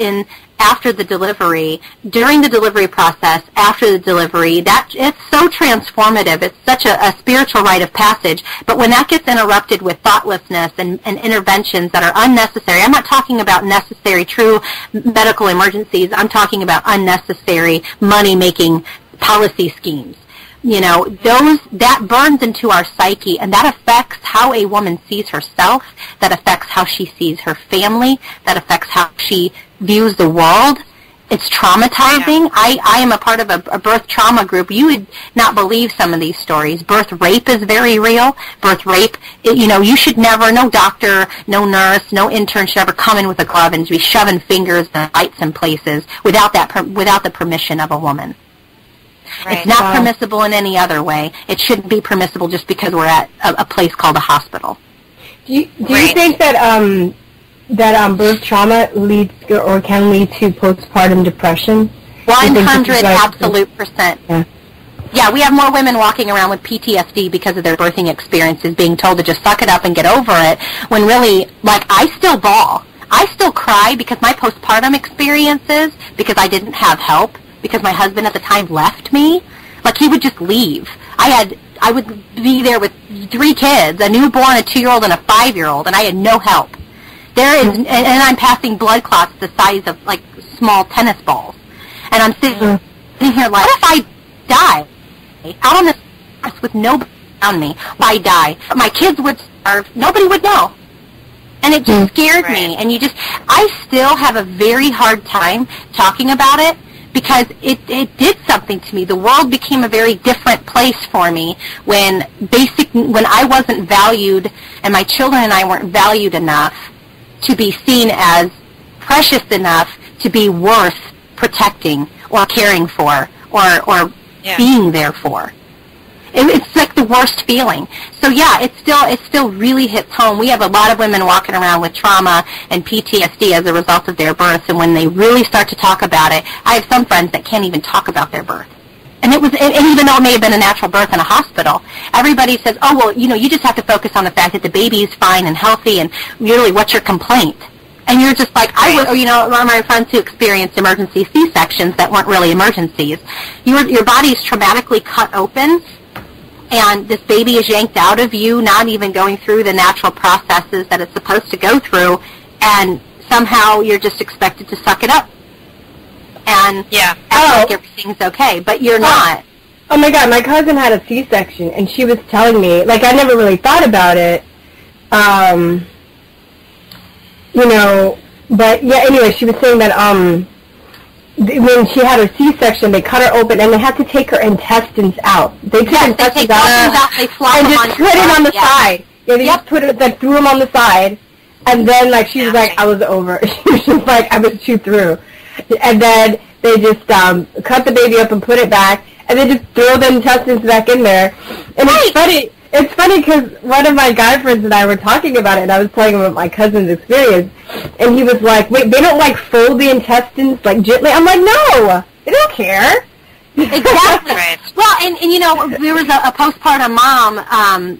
after the delivery, during the delivery process, after the delivery, that it's so transformative. It's such a spiritual rite of passage. But when that gets interrupted with thoughtlessness and interventions that are unnecessary, I'm not talking about necessary, true medical emergencies. I'm talking about unnecessary money-making policy schemes. You know, that burns into our psyche, and that affects how a woman sees herself, that affects how she sees her family, that affects how she views the world. It's traumatizing. Yeah. I am a part of a birth trauma group. You would not believe some of these stories. Birth rape is very real. Birth rape, you know, you should never, no doctor, no nurse, no intern should ever come in with a glove and be shoving fingers and lights in places without the permission of a woman. Right. It's not permissible in any other way. It shouldn't be permissible just because we're at a place called a hospital. Do you think that birth trauma leads or can lead to postpartum depression? 100 absolute percent. Yeah, we have more women walking around with PTSD because of their birthing experiences, being told to just suck it up and get over it, when really, like, I still bawl. I still cry because my postpartum experiences, because I didn't have help, because my husband at the time left me. Like, he would just leave. I would be there with 3 kids, a newborn, a 2-year-old, and a 5-year-old, and I had no help. And I'm passing blood clots the size of, like, small tennis balls. And I'm sitting here like, what if I die? Out on this earth with nobody around me, I die. My kids would starve. Nobody would know. And it just scared me. And I still have a very hard time talking about it, because it did something to me. The world became a very different place for me when I wasn't valued and my children and I weren't valued enough to be seen as precious enough to be worth protecting or caring for or being there for. It's like the worst feeling. So yeah, it still really hits home. We have a lot of women walking around with trauma and PTSD as a result of their births, and when they really start to talk about it, I have some friends that can't even talk about their birth. And even though it may have been a natural birth in a hospital, everybody says, oh, well, you know, you just have to focus on the fact that the baby is fine and healthy, and really, what's your complaint? And you're just like, one of my friends who experienced emergency C-sections that weren't really emergencies. Your body's traumatically cut open, and this baby is yanked out of you, not even going through the natural processes that it's supposed to go through, and somehow you're just expected to suck it up. And act like everything's okay, but you're not. Oh my God, my cousin had a C-section, and she was telling me, like, I never really thought about it, you know, but yeah, anyway, she was saying that, when she had her C-section, they cut her open and they had to take her intestines out. They took her intestines out, they flop and them just put it on the side. Yeah, they just put it, like, threw them on the side, and then, like, she was like, I was over. She was just like, I was chewed through. And then they just cut the baby up and put it back, and they just throw the intestines back in there. And it's funny. It's funny because one of my guy friends and I were talking about it, and I was telling him about my cousin's experience, and he was like, wait, they don't, like, fold the intestines, like, gently? I'm like, no, they don't care. Exactly. Right. Well, and you know, there was a postpartum mom,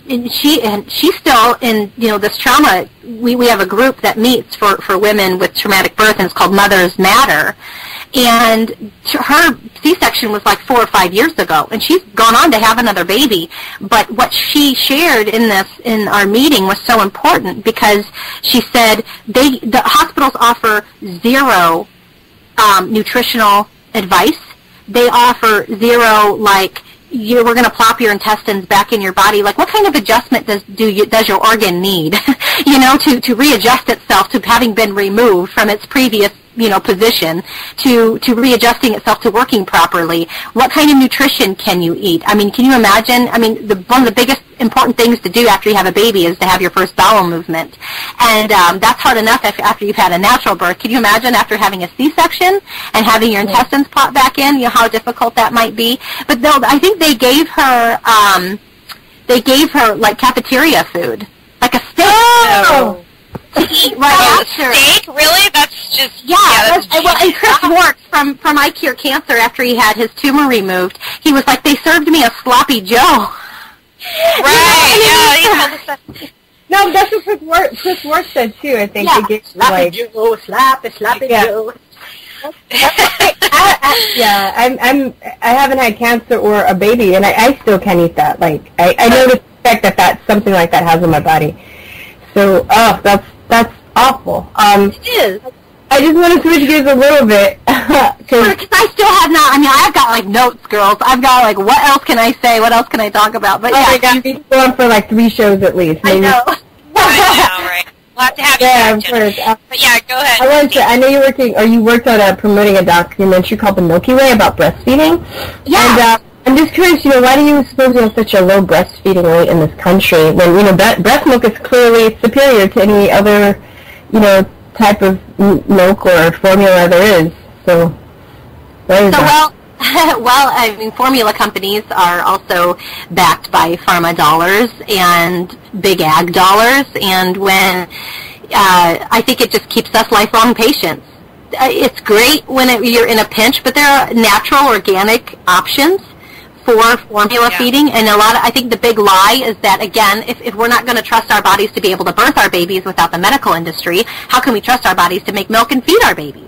and she's still in, you know, this trauma. We have a group that meets for women with traumatic birth, and it's called Mothers Matter. And her C-section was like 4 or 5 years ago, and she's gone on to have another baby. But what she shared in our meeting was so important, because she said the hospitals offer zero nutritional advice. They offer zero, like, we're going to plop your intestines back in your body. Like, what kind of adjustment does your organ need, you know, to readjust itself to having been removed from its previous, you know, position to readjusting itself to working properly? What kind of nutrition can you eat? I mean, can you imagine? I mean, one of the biggest important things to do after you have a baby is to have your first bowel movement. And that's hard enough after you've had a natural birth. Can you imagine after having a C-section and having your intestines pop back in, you know, how difficult that might be? But though, I think they gave her like cafeteria food, like a steak. Oh. To eat right after. Steak? Really? That's just... And Chris Wark from I Cure Cancer, after he had his tumor removed, he was like, they served me a sloppy Joe. Right, he told us that. No, that's what Chris Wark said, too, I think. Yeah, they gave, sloppy like, Joe, sloppy Joe. I haven't had cancer or a baby, and I still can't eat that. Like, I know the effect that something like that has on my body. So, that's awful. It is. I just want to switch gears a little bit. Because I still have not, I mean, I've got, like, notes, girls. I've got, like, what else can I say? What else can I talk about? But, my God, you've been going for, like, 3 shows at least. Maybe. I know. I know, right? We'll have to have you back, Jennifer. But, yeah, go ahead. I know you worked on promoting a documentary called The Milky Way about breastfeeding. Yeah. And, I'm just curious, you know, why do you suppose we have such a low breastfeeding rate in this country when, you know, breast milk is clearly superior to any other, you know, type of milk or formula there is? So, why is that? Well, I mean, formula companies are also backed by pharma dollars and big ag dollars, and when I think it just keeps us lifelong patients. It's great when you're in a pinch, but there are natural, organic options for formula feeding, and I think the big lie is that, again, if we're not going to trust our bodies to be able to birth our babies without the medical industry, how can we trust our bodies to make milk and feed our babies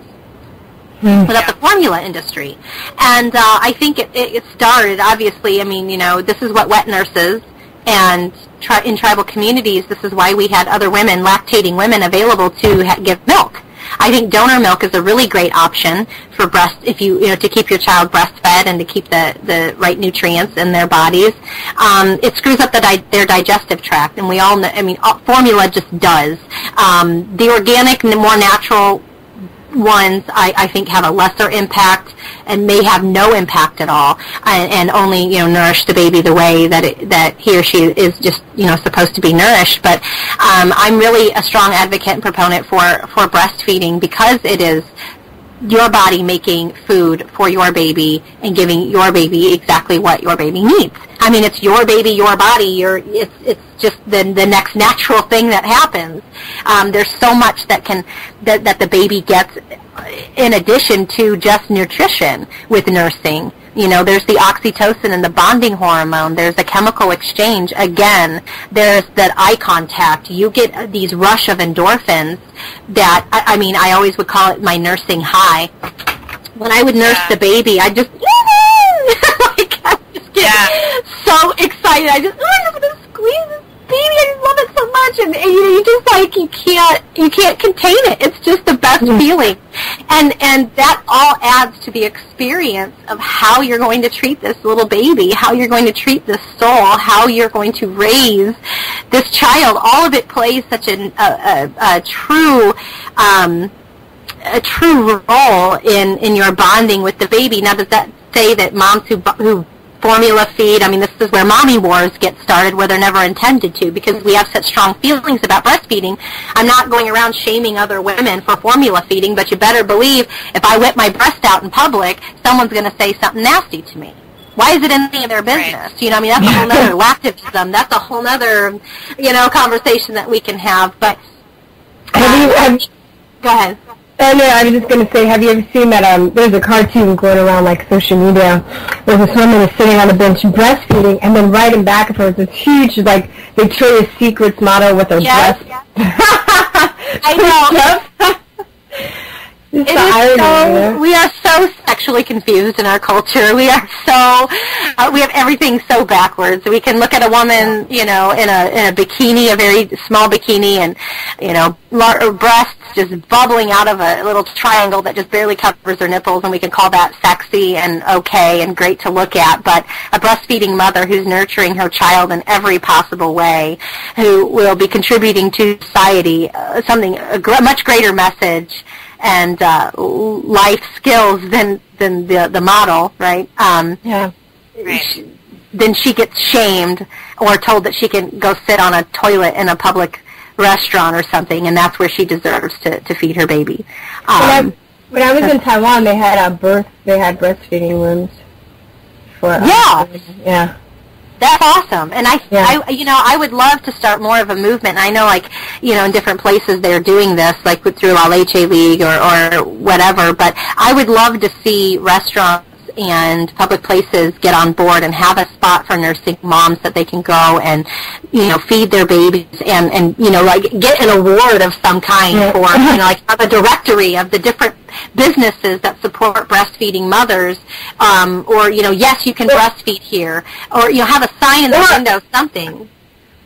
without the formula industry? And I think it started, obviously, I mean, you know, this is what wet nurses and in tribal communities, this is why we had other women, lactating women, available to give milk. I think donor milk is a really great option for if you know, to keep your child breastfed and to keep the right nutrients in their bodies. It screws up their digestive tract, and we all know, I mean, formula just does. The organic, more natural ones, I think, have a lesser impact and may have no impact at all, and only, you know, nourish the baby the way that he or she is just, you know, supposed to be nourished. But I'm really a strong advocate and proponent for breastfeeding, because it is your body making food for your baby and giving your baby exactly what your baby needs. I mean, it's your baby, your body. It's just the next natural thing that happens. There's so much that the baby gets in addition to just nutrition with nursing. You know, there's the oxytocin and the bonding hormone. There's the chemical exchange. Again, there's that eye contact. You get these rush of endorphins that, I mean, I always would call it my nursing high. When I would nurse the baby, I just, like, I just get so excited. I just want to squeeze this baby. I just love it so much. And you just, like, you can't contain it. It's just the best feeling. And that all adds to the experience of how you're going to treat this little baby, how you're going to treat this soul, how you're going to raise this child. All of it plays such a true a true role in your bonding with the baby. Now, does that say that moms who formula feed, I mean, this is where mommy wars get started, where they're never intended to, because we have such strong feelings about breastfeeding. I'm not going around shaming other women for formula feeding, but you better believe if I whip my breast out in public, someone's going to say something nasty to me. Why is it any of their business? Right. You know, I mean, that's a whole other lactivism. That's a whole other, conversation that we can have. But go ahead. No, I was just going to say, have you ever seen that, there's a cartoon going around, like, social media, where this woman is sitting on a bench breastfeeding, and then right in back of her is this huge, like, Victoria's Secrets model with her breast. Yes. I know. We are so sexually confused in our culture. We are so, we have everything so backwards. We can look at a woman, in a bikini, a very small bikini, and, breasts just bubbling out of a little triangle that just barely covers her nipples, and we can call that sexy and okay and great to look at. But a breastfeeding mother who's nurturing her child in every possible way, who will be contributing to society a much greater message and life skills than the model, right? Then she gets shamed or told that she can go sit on a toilet in a public restaurant or something, and that's where she deserves to feed her baby. When I was in Taiwan, they had breastfeeding rooms for yeah. That's awesome, and I would love to start more of a movement. I know, in different places they're doing this, like through La Leche League or whatever. But I would love to see restaurants and public places get on board and have a spot for nursing moms that they can go and feed their babies and get an award of some kind for have a directory of the different businesses that support breastfeeding mothers, or yes, you can breastfeed here, or have a sign in the window, something.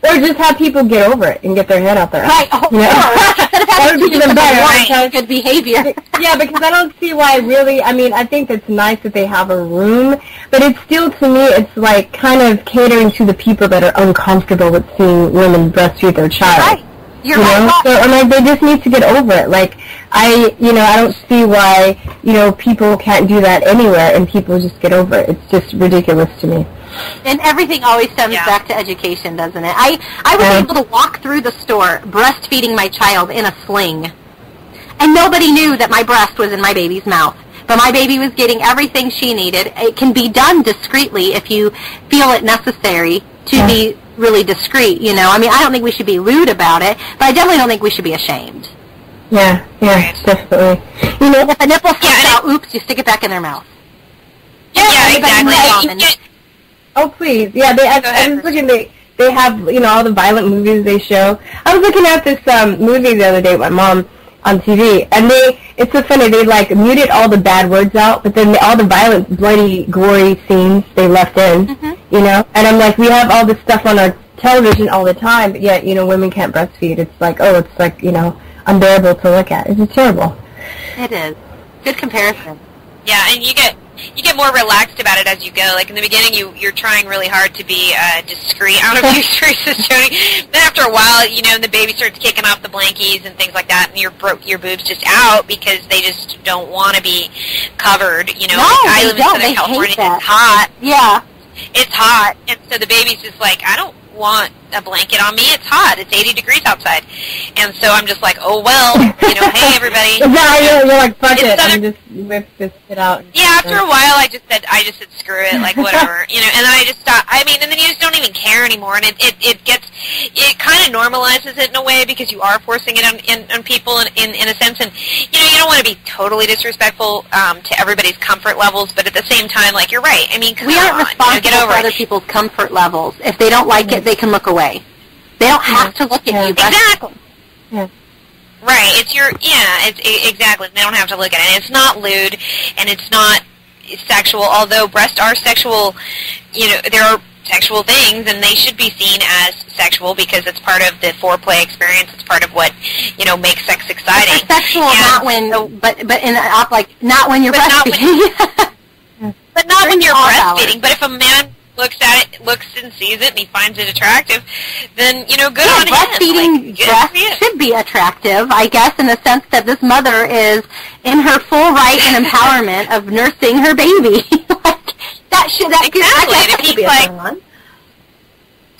Or just have people get over it and get their head out there. Right. Instead of having to do something good behavior. Yeah, because I don't see why really, I think it's nice that they have a room, but it's still, to me, it's like kind of catering to the people that are uncomfortable with seeing women breastfeed their child. Right. You're right. So, they just need to get over it. Like, I don't see why, people can't do that anywhere and people just get over it. It's just ridiculous to me. And everything always stems back to education, doesn't it? I was able to walk through the store breastfeeding my child in a sling, and nobody knew that my breast was in my baby's mouth. But my baby was getting everything she needed. It can be done discreetly if you feel it necessary to be really discreet, I don't think we should be lewd about it, but I definitely don't think we should be ashamed. Yeah, definitely. If a nipple sticks out, oops, you stick it back in their mouth. Yeah, exactly. Oh, please. Yeah, I was looking, they have, all the violent movies they show. I was looking at this movie the other day with my mom on TV, and it's so funny, they, muted all the bad words out, but then all the violent, bloody, gory scenes they left in, and I'm like, we have all this stuff on our television all the time, but yet, women can't breastfeed. It's like, unbearable to look at. It's just terrible. It is. Good comparison. Yeah, and you get more relaxed about it as you go. Like in the beginning, you're trying really hard to be discreet. I don't know if you experience Jody. Then after a while, the baby starts kicking off the blankies and things like that, and your boobs just out because they just don't want to be covered. No, I live in Southern they California. hate that. It's hot. Yeah, it's hot, and so the baby's just like, I don't want a blanket on me. It's hot. It's 80 degrees outside. And so I'm just like, oh, well, hey, everybody. You're like, fuck it. I'm just whip this shit out. Yeah, after a while, I just said, screw it, like, whatever. And then I just stopped. And then you just don't even care anymore. And it kind of normalizes it in a way because you are forcing it on people in a sense. And, you don't want to be totally disrespectful to everybody's comfort levels, but at the same time, like, you're right. We aren't responsible for other people's comfort levels. If they don't like it, they can look away. They don't have to look at you. Exactly. Yeah. Right. Exactly. They don't have to look at it. It's not lewd, and it's not sexual, although breasts are sexual, there are sexual things, and they should be seen as sexual because it's part of the foreplay experience. It's part of what, makes sex exciting. It's sexual, not when, not when you're breastfeeding. But not when you're breastfeeding. But if a man looks at it, looks and sees it, and he finds it attractive, then, good on him. Breastfeeding breasts should be attractive, I guess, in the sense that this mother is in her full right and empowerment of nursing her baby. Exactly.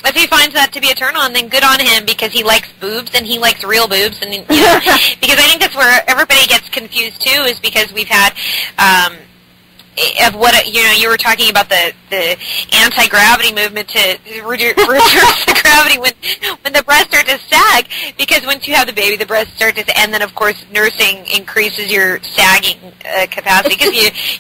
And if he finds that to be a turn on, then good on him, because he likes boobs and he likes real boobs, and because I think that's where everybody gets confused too, is because we've had of what you were talking about the anti-gravity movement to reduce the gravity when the breasts start to sag, because once you have the baby, the breasts start to sag, and then of course nursing increases your sagging capacity, because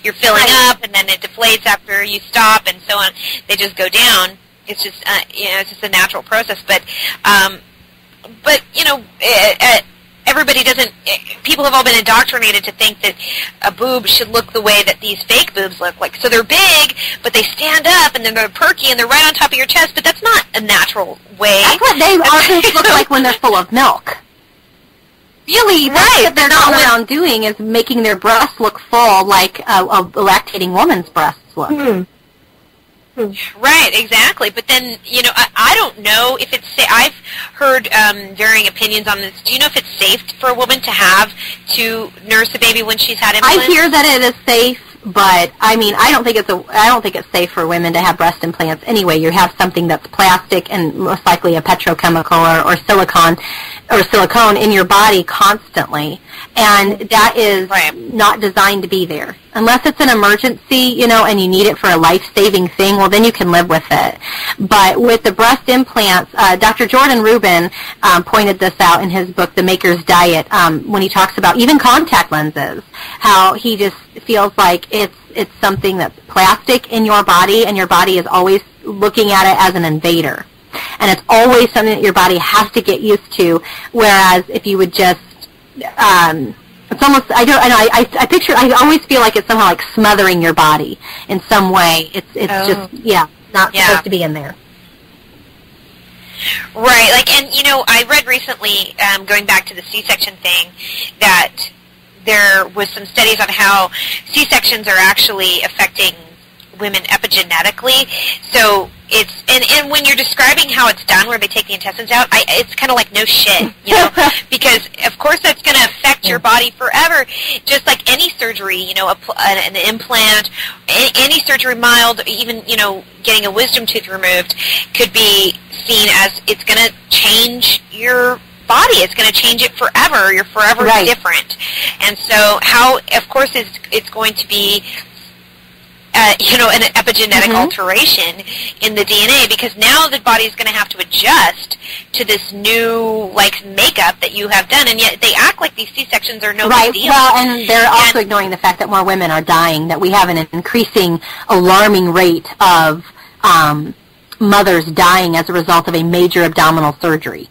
you're filling up and then it deflates after you stop, and so on. They just go down. It's just it's just a natural process, but everybody doesn't. People have all been indoctrinated to think that a boob should look the way that these fake boobs look like. So they're big, but they stand up, and then they're perky, and they're right on top of your chest. But that's not a natural way. That's what they often look like when they're full of milk. Really, that's what they're going around doing, is making their breasts look full, like a lactating woman's breasts look. Mm-hmm. Right, exactly. But then, I don't know if it's I've heard varying opinions on this. Do you know if it's safe for a woman to nurse a baby when she's had implants? I hear that it is safe, but I don't think it's safe for women to have breast implants anyway. You have something that's plastic and most likely a petrochemical or silicone in your body constantly, and that is not designed to be there. Unless it's an emergency, and you need it for a life-saving thing, well, then you can live with it. But with the breast implants, Dr. Jordan Rubin pointed this out in his book, The Maker's Diet, when he talks about even contact lenses, how he just feels like it's something that's plastic in your body, and your body is always looking at it as an invader. And it's always something that your body has to get used to, whereas if you would just... it's almost, I always feel like it's somehow like smothering your body in some way. It's just, not supposed to be in there. Right, and I read recently, going back to the C-section thing, that there was some studies on how C-sections are actually affecting women epigenetically. So it's and when you're describing how it's done, where they take the intestines out, it's kind of like no shit, because of course that's going to affect your body forever, just like any surgery, an implant, any surgery, mild, even getting a wisdom tooth removed, could be seen as it's going to change your body. It's going to change it forever. You're forever different, and so how, of course, it's going to be an epigenetic alteration in the DNA, because now the body is going to have to adjust to this new makeup that you have done, and yet they act like these C-sections are no big deal. Well, and they're also ignoring the fact that more women are dying, that we have an increasing, alarming rate of mothers dying as a result of a major abdominal surgery.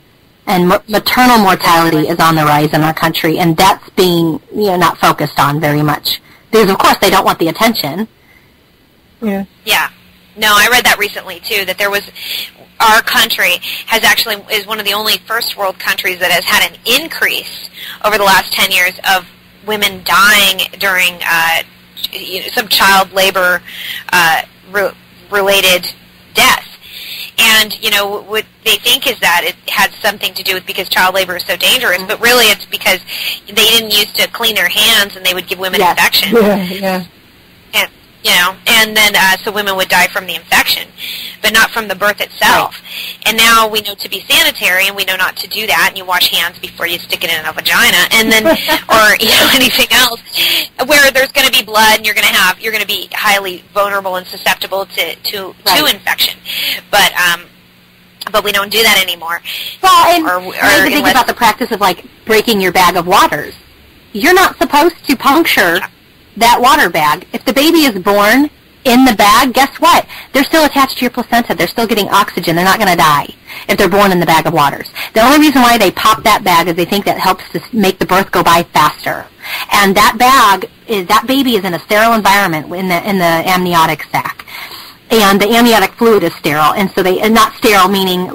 And maternal mortality is on the rise in our country, and that's being not focused on very much, because of course they don't want the attention. Yeah. No, I read that recently too, that our country is one of the only first world countries that has had an increase over the last 10 years of women dying during some child labor related death. And, what they think is that it had something to do with because child labor is so dangerous, but really it's because they didn't used to clean their hands, and they would give women infections. And then so women would die from the infection, but not from the birth itself. And now we know to be sanitary, and we know not to do that, and you wash hands before you stick it in a vagina, and then, or anything else, where there's going to be blood, and you're going to be highly vulnerable and susceptible to infection. But we don't do that anymore. Well, and think about the practice of breaking your bag of waters. You're not supposed to puncture that water bag. If the baby is born in the bag, guess what? They're still attached to your placenta. They're still getting oxygen. They're not going to die if they're born in the bag of waters. The only reason why they pop that bag is they think that helps to make the birth go by faster. And that baby is in a sterile environment in the amniotic sac. And the amniotic fluid is sterile, and so not sterile meaning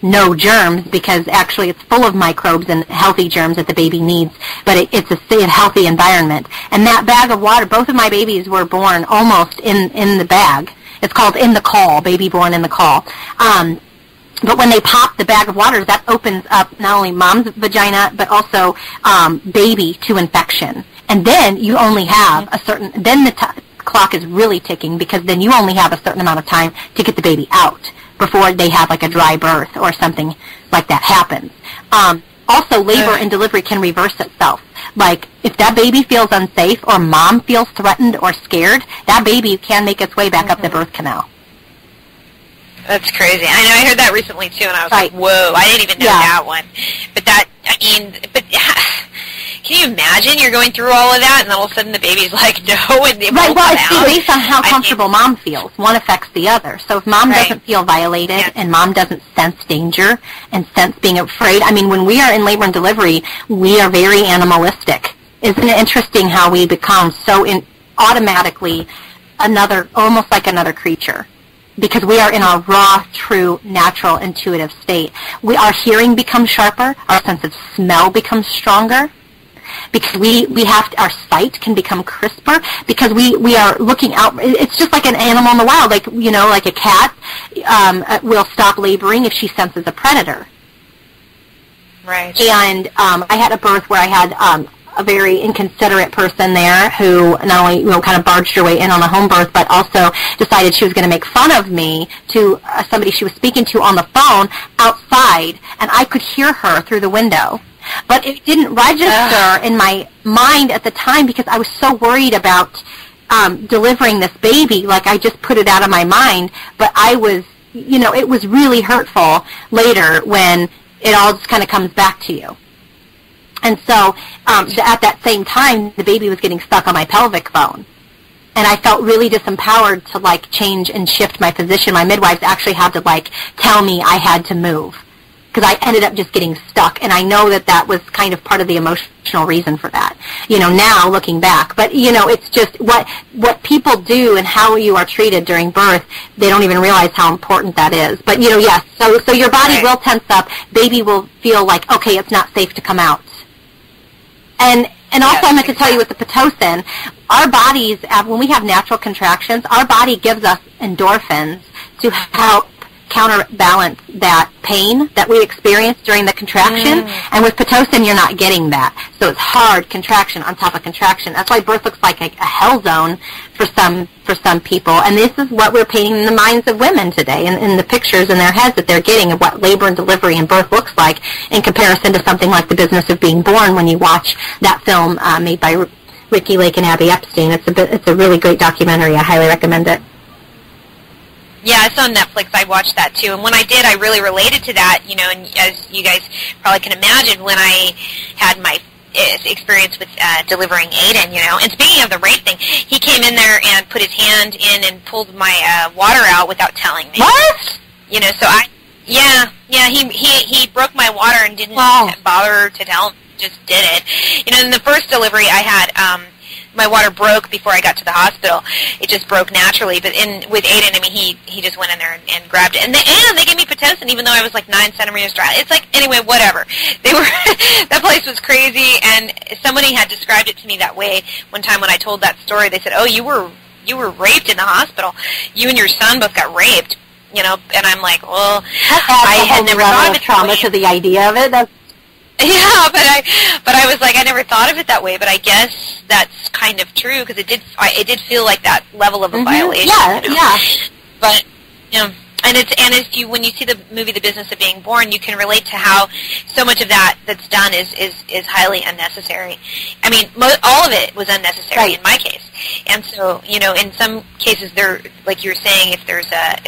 no germs, because actually it's full of microbes and healthy germs that the baby needs, but it's a healthy environment. And that bag of water, both of my babies were born almost in the bag, It's called In the Call, Baby Born in the Call. But when they pop the bag of waters, that opens up not only mom's vagina, but also baby to infection. And then you only have a certain, then the clock is really ticking, because then you only have a certain amount of time to get the baby out before they have like a dry birth or something like that happens. Also, labor and delivery can reverse itself. Like, if that baby feels unsafe or mom feels threatened or scared, that baby can make its way back up the birth canal. That's crazy. I know, I heard that recently, too, and I was like, whoa, I didn't even know that one. But that, I mean, but can you imagine you're going through all of that, and then all of a sudden the baby's like, no, and it won't come out? It's based on how comfortable mom feels. One affects the other. So if mom doesn't feel violated, and mom doesn't sense danger and sense being afraid, I mean, when we are in labor and delivery, we are very animalistic. Isn't it interesting how we become so automatically almost like another creature? Because we are in our raw, true, natural, intuitive state. Our hearing becomes sharper, our sense of smell becomes stronger, because our sight can become crisper, because we are looking out. It's just like an animal in the wild, like, you know, like a cat will stop laboring if she senses a predator. Right. And I had a birth where I had a very inconsiderate person there who not only, you know, kind of barged her way in on a home birth, but also decided she was going to make fun of me to somebody she was speaking to on the phone outside, and I could hear her through the window. But it didn't register in my mind at the time, because I was so worried about delivering this baby. Like, I just put it out of my mind. But I was, you know, it was really hurtful later when it all just kind of comes back to you. And so at that same time, the baby was getting stuck on my pelvic bone. And I felt really disempowered to, like, change and shift my position. My midwives actually had to, like, tell me I had to move, because I ended up just getting stuck. And I know that that was kind of part of the emotional reason for that, you know, now looking back. But, you know, it's just what people do and how you are treated during birth, they don't even realize how important that is. But, you know, yes, so your body will tense up. Baby will feel like, okay, it's not safe to come out. And also, I meant to tell you with the Pitocin, our bodies, when we have natural contractions, our body gives us endorphins to help counterbalance that pain that we experience during the contraction. And with Pitocin, you're not getting that. So it's hard contraction on top of contraction. That's why birth looks like a hell zone for some people. And this is what we're painting in the minds of women today, in the pictures in their heads that they're getting of what labor and delivery and birth looks like, in comparison to something like The Business of Being Born when you watch that film made by Ricky Lake and Abby Epstein. It's a really great documentary. I highly recommend it. Yeah, it's on Netflix. I watched that, too. And when I did, I really related to that, you know, and as you guys probably can imagine, when I had my experience with delivering Aiden, you know. And speaking of the rape thing, he came in there and put his hand in and pulled my water out without telling me. What? You know, so he broke my water and didn't bother to tell him, just did it. You know, in the first delivery I had, my water broke before I got to the hospital. It just broke naturally. But with Aiden, I mean, he just went in there and grabbed it. And they gave me Pitocin, even though I was like 9 centimeters dry. It's like, anyway, whatever. That place was crazy, and somebody had described it to me that way one time when I told that story. They said, oh, you were raped in the hospital. You and your son both got raped. You know, and I'm like, well, I had never thought of it trauma to the idea of it. Yeah, but I was like, I never thought of it that way. But I guess that's kind of true, because it did feel like that level of a violation. Yeah, you know? yeah. But you know, when you see the movie The Business of Being Born, you can relate to how so much of that's done is highly unnecessary. I mean, all of it was unnecessary in my case. And so, you know, in some cases, there, like you were saying, if there's a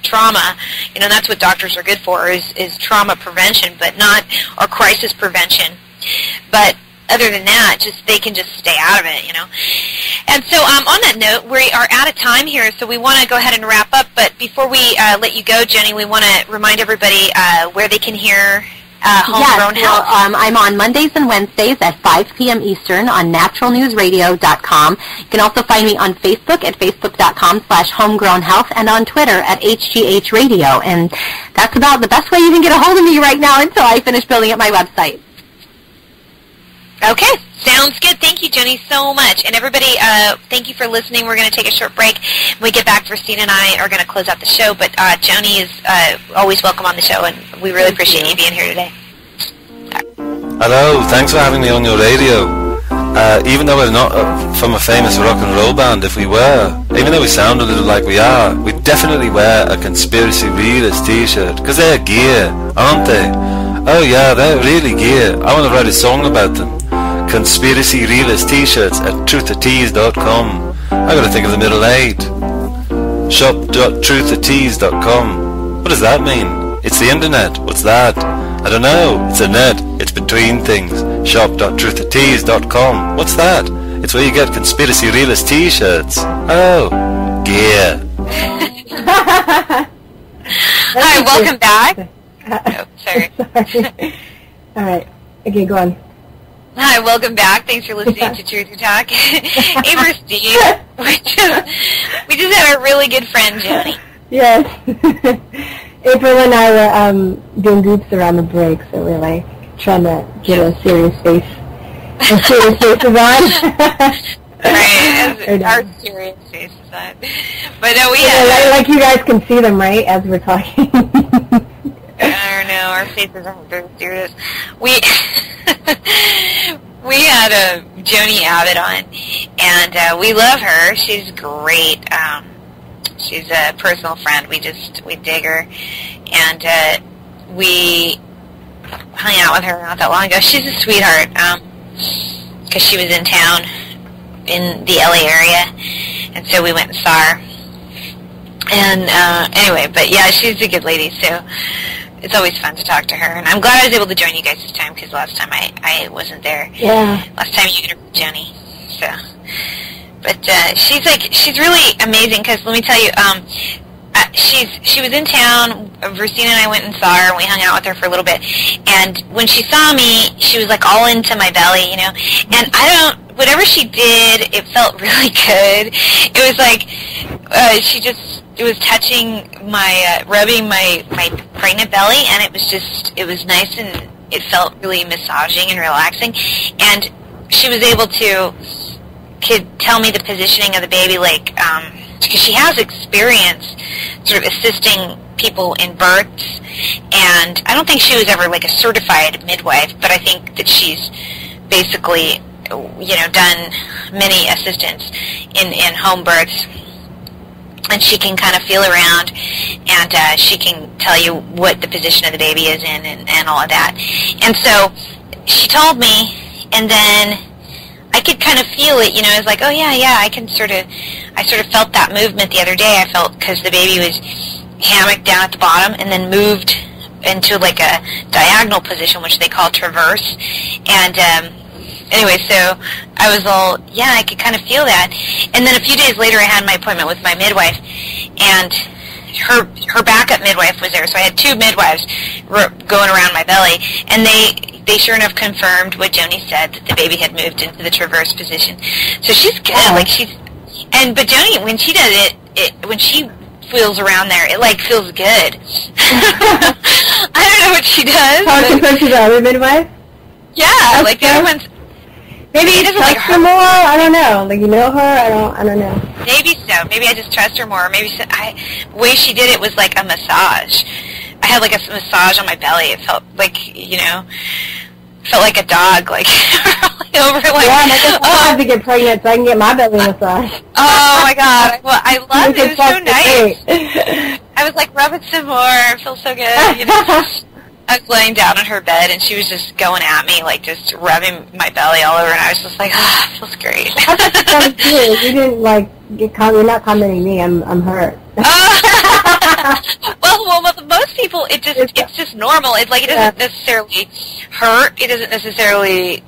trauma, you know, that's what doctors are good for, is trauma prevention, but not, or crisis prevention. But other than that, they can just stay out of it, you know. And so, on that note, we are out of time here, so we want to go ahead and wrap up. But before we let you go, Jenny, we want to remind everybody where they can hear Homegrown Health. I'm on Mondays and Wednesdays at 5 p.m. Eastern on naturalnewsradio.com. You can also find me on Facebook at facebook.com/homegrownhealth and on Twitter at HGHradio. And that's about the best way you can get a hold of me right now until I finish building up my website. Okay, sounds good. Thank you, Joni, so much. And everybody, thank you for listening. We're going to take a short break. When we get back, Virstyne and I are going to close out the show, but Joni is always welcome on the show, and we really appreciate you being here today. Hello, thanks for having me on your radio. Even though we're not from a famous rock and roll band, if we were, even though we sound a little like we are, we'd definitely wear a Conspiracy Realist t-shirt, because they're gear, aren't they? Oh yeah, they're really gear. I want to write a song about them. Conspiracy Realist t-shirts at truthertees.com. I gotta think of the middle eight. Shop.truthertees.com. What does that mean? It's the internet. What's that? I don't know. It's a net. It's between things. Shop.truthertees.com. What's that? It's where you get Conspiracy Realist t-shirts. Oh, gear. Hi, welcome back. Oh, sorry. All right. Okay, go on. Hi, welcome back. Thanks for listening to Truth to Talk. Hey, Virstyne. We just had a really good friend, Joni. Yes. April and I were doing groups around the break, so we're like trying to get a serious face. A serious faces on. Right, our serious faces on. But no, we had... like you guys can see them, right, as we're talking. I don't know, our faces aren't very serious. We had Joni Abbott on, and we love her. She's great. She's a personal friend. We dig her, and we hung out with her not that long ago. She's a sweetheart, because she was in town in the LA area, and so we went and saw her. And anyway, but yeah, she's a good lady, so it's always fun to talk to her. And I'm glad I was able to join you guys this time, because last time I wasn't there. Yeah. Last time you interviewed Joni, so... But she's really amazing, because let me tell you, she was in town. Virstyne and I went and saw her, and we hung out with her for a little bit. And when she saw me, she was like all into my belly, you know. And whatever she did, it felt really good. It was like it was touching rubbing my pregnant belly, and it was nice, and it felt really massaging and relaxing. And she was able to could tell me the positioning of the baby, like, because she has experience sort of assisting people in births, and I don't think she was ever like a certified midwife, but I think that she's basically, you know, done many assistants in home births, and she can kind of feel around, and she can tell you what the position of the baby is in, and all of that. And so she told me, and then I could kind of feel it, you know. I was like, oh yeah, I sort of felt that movement the other day. I felt, because the baby was hammocked down at the bottom and then moved into like a diagonal position, which they call traverse. And anyway, so I was all, yeah, I could kind of feel that. And then a few days later, I had my appointment with my midwife, and her backup midwife was there. So I had two midwives going around my belly, and they sure enough confirmed what Joni said, that the baby had moved into the traverse position. So she's good. Wow. Like but Joni, when she does it when she feels around there, it like feels good. I don't know what she does. How compared to the other midwife? Yeah, that's like the other one's. Maybe you doesn't trust like her more. I don't know. Like, you know her. I don't know. Maybe so. Maybe I just trust her more. Maybe the way she did it was like a massage. I had like a massage on my belly. It felt like, you know, felt like a dog, like over like. Yeah, and I guess I have to get pregnant so I can get my belly massage. Oh my God! Well, I loved it. It was so nice. I was like, rub it some more. It feels so good. You know? I was laying down on her bed, and she was just going at me, like just rubbing my belly all over, and I was just like, ah, it feels great. That's kind of cute. You didn't like you're not commenting me. I'm hurt. Well, with most people, it's just normal. It's like it doesn't necessarily hurt. It doesn't necessarily,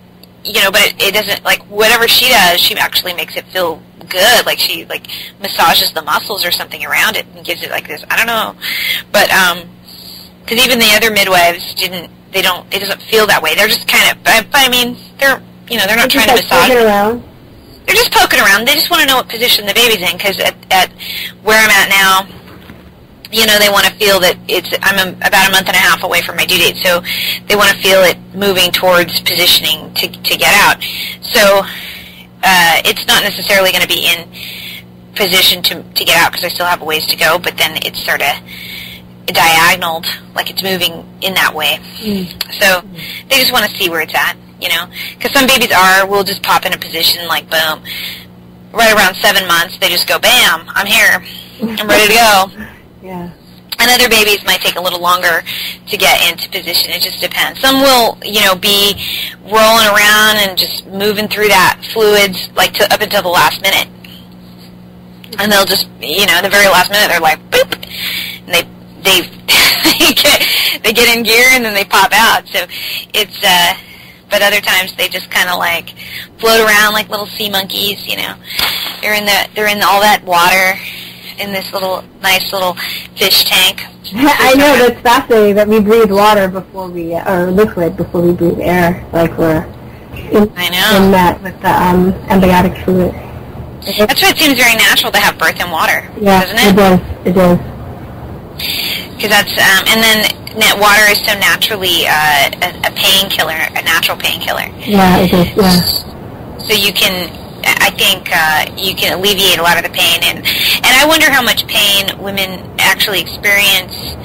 you know, but it doesn't, like, whatever she does, she actually makes it feel good. Like she like massages the muscles or something around it and gives it like this. I don't know, but because even the other midwives it doesn't feel that way. They're just kind of, but I mean, they're not trying to massage. Around. They're just poking around. They just want to know what position the baby's in, because at where I'm at now, they want to feel that I'm about a month and a half away from my due date, so they want to feel it moving towards positioning to get out. So it's not necessarily going to be in position to get out because I still have a ways to go, but then it's sort of diagonaled, like it's moving in that way. So they just want to see where it's at, because some babies will just pop in a position like boom. Right around 7 months, they just go, bam, I'm here, I'm ready to go. Yeah. And other babies might take a little longer to get into position. It just depends. Some will, be rolling around and just moving through that fluids like up until the last minute. And they'll just, the very last minute, they're like, boop, and they get in gear and then they pop out. So it's, but other times they just kind of like float around like little sea monkeys. They're in all that water in this nice little fish tank. I know, that's fascinating that we breathe water before or liquid before we breathe air, like we're in that with the embryonic fluid. That's why it seems very natural to have birth in water, doesn't it? It does. Because that's, and then water is so naturally a painkiller, a natural painkiller. Yeah, it is, yeah. So you can, I think, you can alleviate a lot of the pain, and I wonder how much pain women actually experience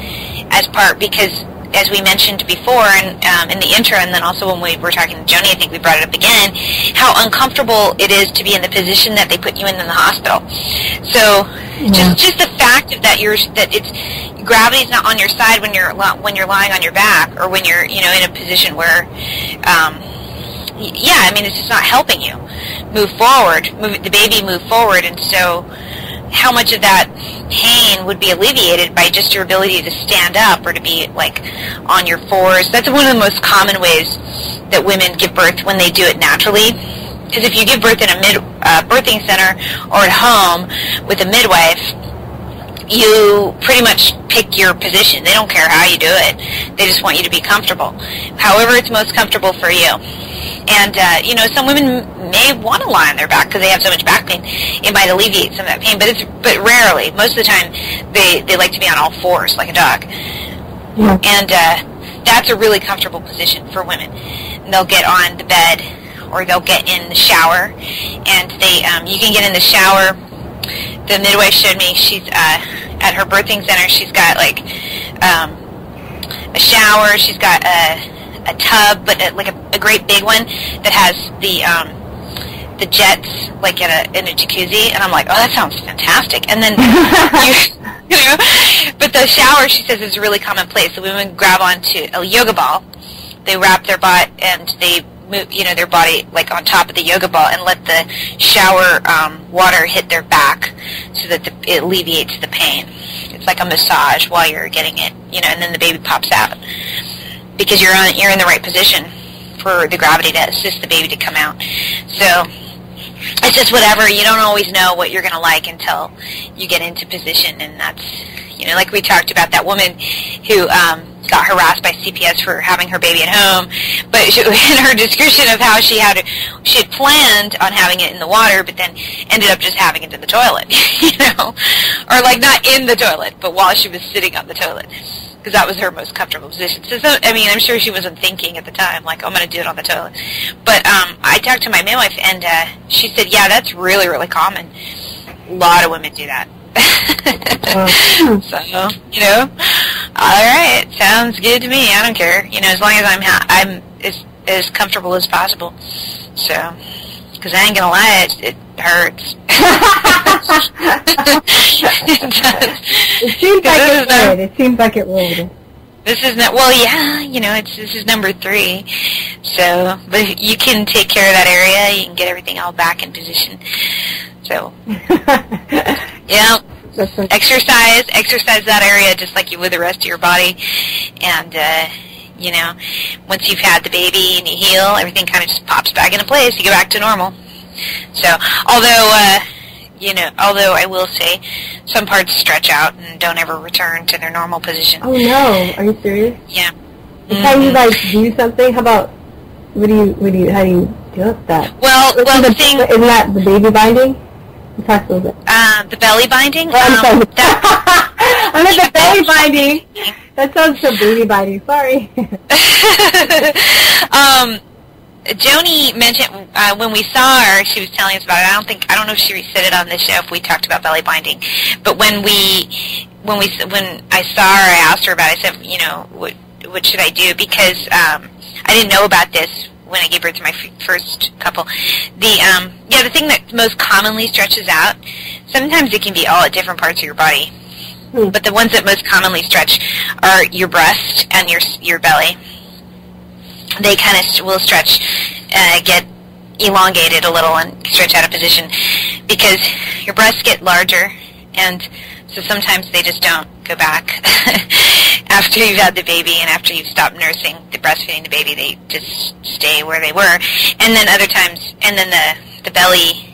because as we mentioned before, and in the intro, and then also when we were talking to Joni, I think we brought it up again, how uncomfortable it is to be in the position that they put you in the hospital. So just the fact that gravity's not on your side when you're lying on your back, or when you're in a position where it's just not helping you move forward, the baby move forward, and so how much of that pain would be alleviated by just your ability to stand up or to be like on your fours. That's one of the most common ways that women give birth when they do it naturally. Because if you give birth in a birthing center or at home with a midwife, you pretty much pick your position. They don't care how you do it. They just want you to be comfortable. However it's most comfortable for you. And, some women may want to lie on their back because they have so much back pain. It might alleviate some of that pain, but rarely. Most of the time, they like to be on all fours like a dog. Yeah. And that's a really comfortable position for women. And they'll get on the bed, or they'll get in the shower, and you can get in the shower. The midwife showed me, she's at her birthing center, she's got like a shower, she's got a tub, but like a great big one that has the jets like in a jacuzzi, and I'm like, oh, that sounds fantastic. And then but the shower, she says, is really commonplace. So women grab onto a yoga ball, they wrap their butt, and they move their body like on top of the yoga ball and let the shower water hit their back so that it alleviates the pain. It's like a massage while you're getting it, and then the baby pops out. Because you're in the right position for the gravity to assist the baby to come out. So it's just whatever. You don't always know what you're going to like until you get into position, and that's like we talked about that woman who got harassed by CPS for having her baby at home, but in her description of how she had planned on having it in the water, but then ended up just having it in the toilet, or like not in the toilet, but while she was sitting on the toilet. Because that was her most comfortable position. So, I'm sure she wasn't thinking at the time, like, I'm going to do it on the toilet. But I talked to my midwife, and she said, yeah, that's really, really common. A lot of women do that. So, all right, sounds good to me. I don't care. As long as I'm as comfortable as possible. So, because I ain't going to lie, it hurts. It seems like it would. This is not, well, yeah, this is number 3. So, but you can take care of that area. You can get everything all back in position. So, exercise that area just like you would the rest of your body. And, once you've had the baby and you heal, everything kind of just pops back into place. You go back to normal. So, although I will say some parts stretch out and don't ever return to their normal position. Oh no, are you serious? Yeah. Can you do something? How about how do you deal with that? Well, the thing isn't that the baby binding? Talk a little bit. The belly binding. Oh, I'm sorry. I'm at the belly binding. That sounds so booty binding. Sorry. Joni mentioned when we saw her, she was telling us about it. I don't know if she said it on this show if we talked about belly binding, but when I saw her, I asked her about it. I said, you know, what should I do? Because I didn't know about this when I gave birth to my first couple. The thing that most commonly stretches out, sometimes it can be all at different parts of your body, but the ones that most commonly stretch are your breast and your belly. They kind of will stretch, get elongated a little and stretch out of position because your breasts get larger, and so sometimes they just don't go back after you've had the baby and after you've stopped nursing, breastfeeding the baby. They just stay where they were. And then other times, and then the belly,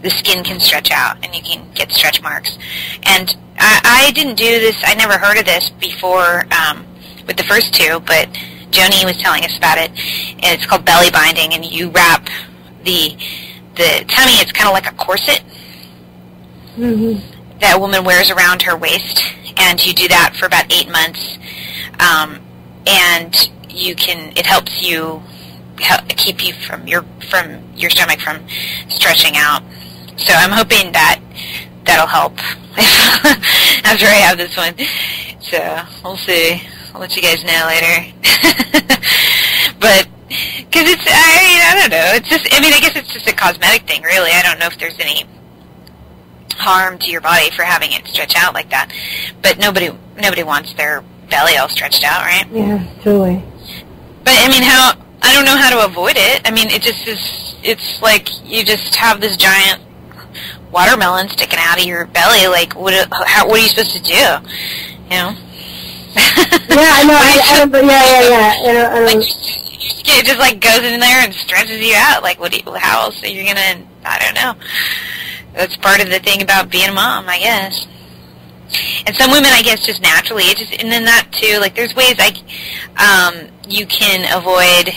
the skin can stretch out and you can get stretch marks. And I didn't do this, I never heard of this before with the first two, but Joni was telling us about it, and it's called belly binding, and you wrap the tummy, it's kind of like a corset that a woman wears around her waist, and you do that for about 8 months, and it helps you keep you from your stomach from stretching out. So I'm hoping that'll help after I have this one. So we'll see. I'll let you guys know later. But, because I don't know. It's just, I guess it's just a cosmetic thing, really. I don't know if there's any harm to your body for having it stretch out like that. But nobody wants their belly all stretched out, right? Yeah, totally. But, I don't know how to avoid it. It just is, it's like you just have this giant watermelon sticking out of your belly. Like, what are you supposed to do? You know? Yeah, I know. I don't. Like, it just like goes in there and stretches you out. Like, how else are you gonna? I don't know. That's part of the thing about being a mom, I guess. And some women, I guess, just naturally. And then that too. Like, there's ways you can avoid.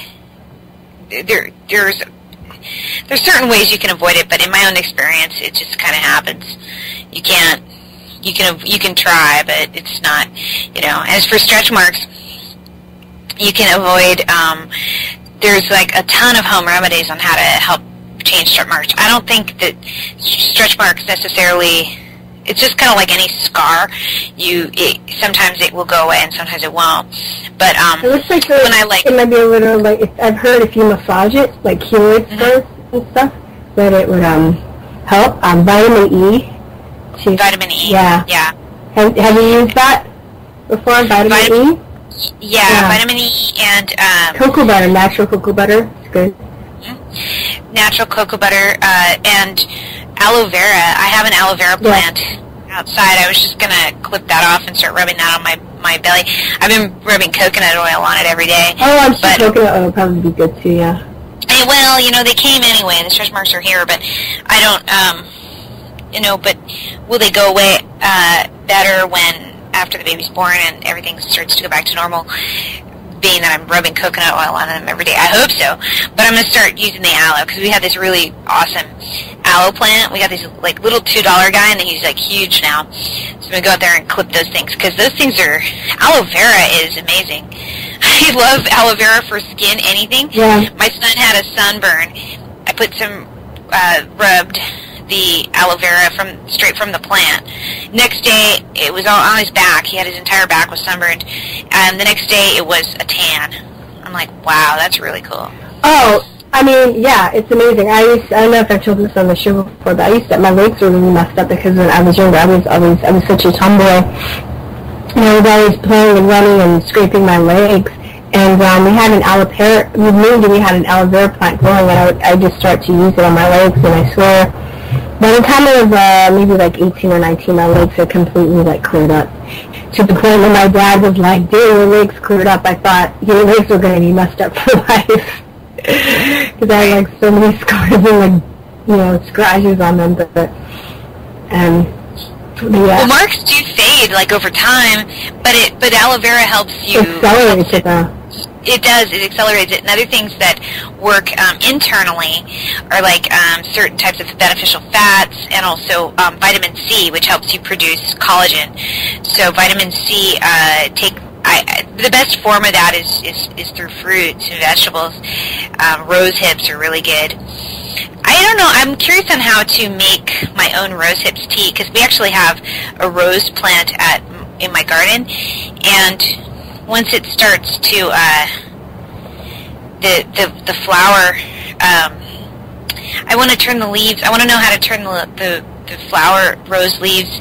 There's certain ways you can avoid it, but in my own experience, it just kind of happens. You can't. You can try, but it's not, As for stretch marks, you can avoid, there's like a ton of home remedies on how to help change stretch marks. I don't think that stretch marks necessarily, it's just kind of like any scar. Sometimes it will go away and sometimes it won't. But it looks like it might be a little, like, I've heard if you massage it, like keloid scars and stuff, that it would help. Vitamin E. Vitamin E. Yeah. Have you used that before? Vitamin E? Yeah, vitamin E and cocoa butter, natural cocoa butter. It's good. Natural cocoa butter and aloe vera. I have an aloe vera plant outside. I was just gonna clip that off and start rubbing that on my belly. I've been rubbing coconut oil on it every day. Oh, I'm sure coconut oil would probably be good too. Yeah. Well, they came anyway. The stretch marks are here, but I don't. But will they go away better after the baby's born and everything starts to go back to normal, being that I'm rubbing coconut oil on them every day? I hope so. But I'm going to start using the aloe, because we have this really awesome aloe plant. We got this like little $2 guy, and he's like huge now. So I'm going to go out there and clip those things, because those things aloe vera is amazing. I love aloe vera for skin, anything. Yeah. My son had a sunburn. I put some, rubbed the aloe vera straight from the plant. Next day, it was all on his back. He had his entire back was sunburned. And the next day, it was a tan. I'm like, wow, that's really cool. Oh, yeah, it's amazing. I don't know if I've told this on the show before, but my legs were really messed up because when I was younger, I was such a tomboy. And I was always playing and running and scraping my legs. And we had an aloe vera. We moved and we had an aloe vera plant growing, and I just start to use it on my legs, and I swear, by the time I was maybe like 18 or 19, my legs had completely cleared up. To the point where my dad was like, "Dude, your legs cleared up." I thought your legs were going to be messed up for life because I had so many scars and scratches on them. But yeah. Well, marks do fade over time, but aloe vera helps you. Accelerates it though. It does. It accelerates it. And other things that work internally are like certain types of beneficial fats and also vitamin C, which helps you produce collagen. So vitamin C, the best form of that is through fruits and vegetables. Rose hips are really good. I don't know. I'm curious on how to make my own rose hips tea because we actually have a rose plant in my garden, and once it starts to the flower, I want to turn the leaves. I want to know how to turn the flower rose leaves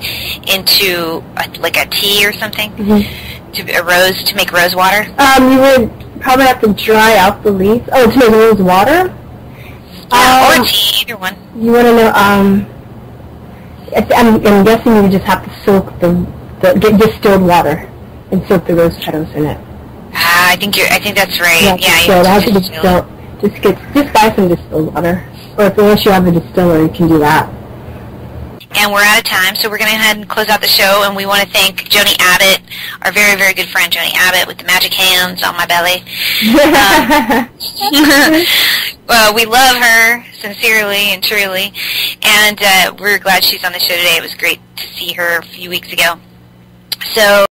into like a tea or something. Mm-hmm. To make rose water. You would probably have to dry out the leaves. Oh, to make rose water. Yeah, or tea, either one. You want to know? I'm guessing you just have to soak get distilled water and soak the rose petals in it. I think that's right. Yeah, so it has to distill. Just buy some distilled water, or unless you have a distiller, you can do that. And we're out of time, so we're going to go ahead and close out the show. And we want to thank Joni Abbott, our very, very good friend Joni Abbott, with the magic hands on my belly. Well, we love her sincerely and truly, and we're glad she's on the show today. It was great to see her a few weeks ago. So.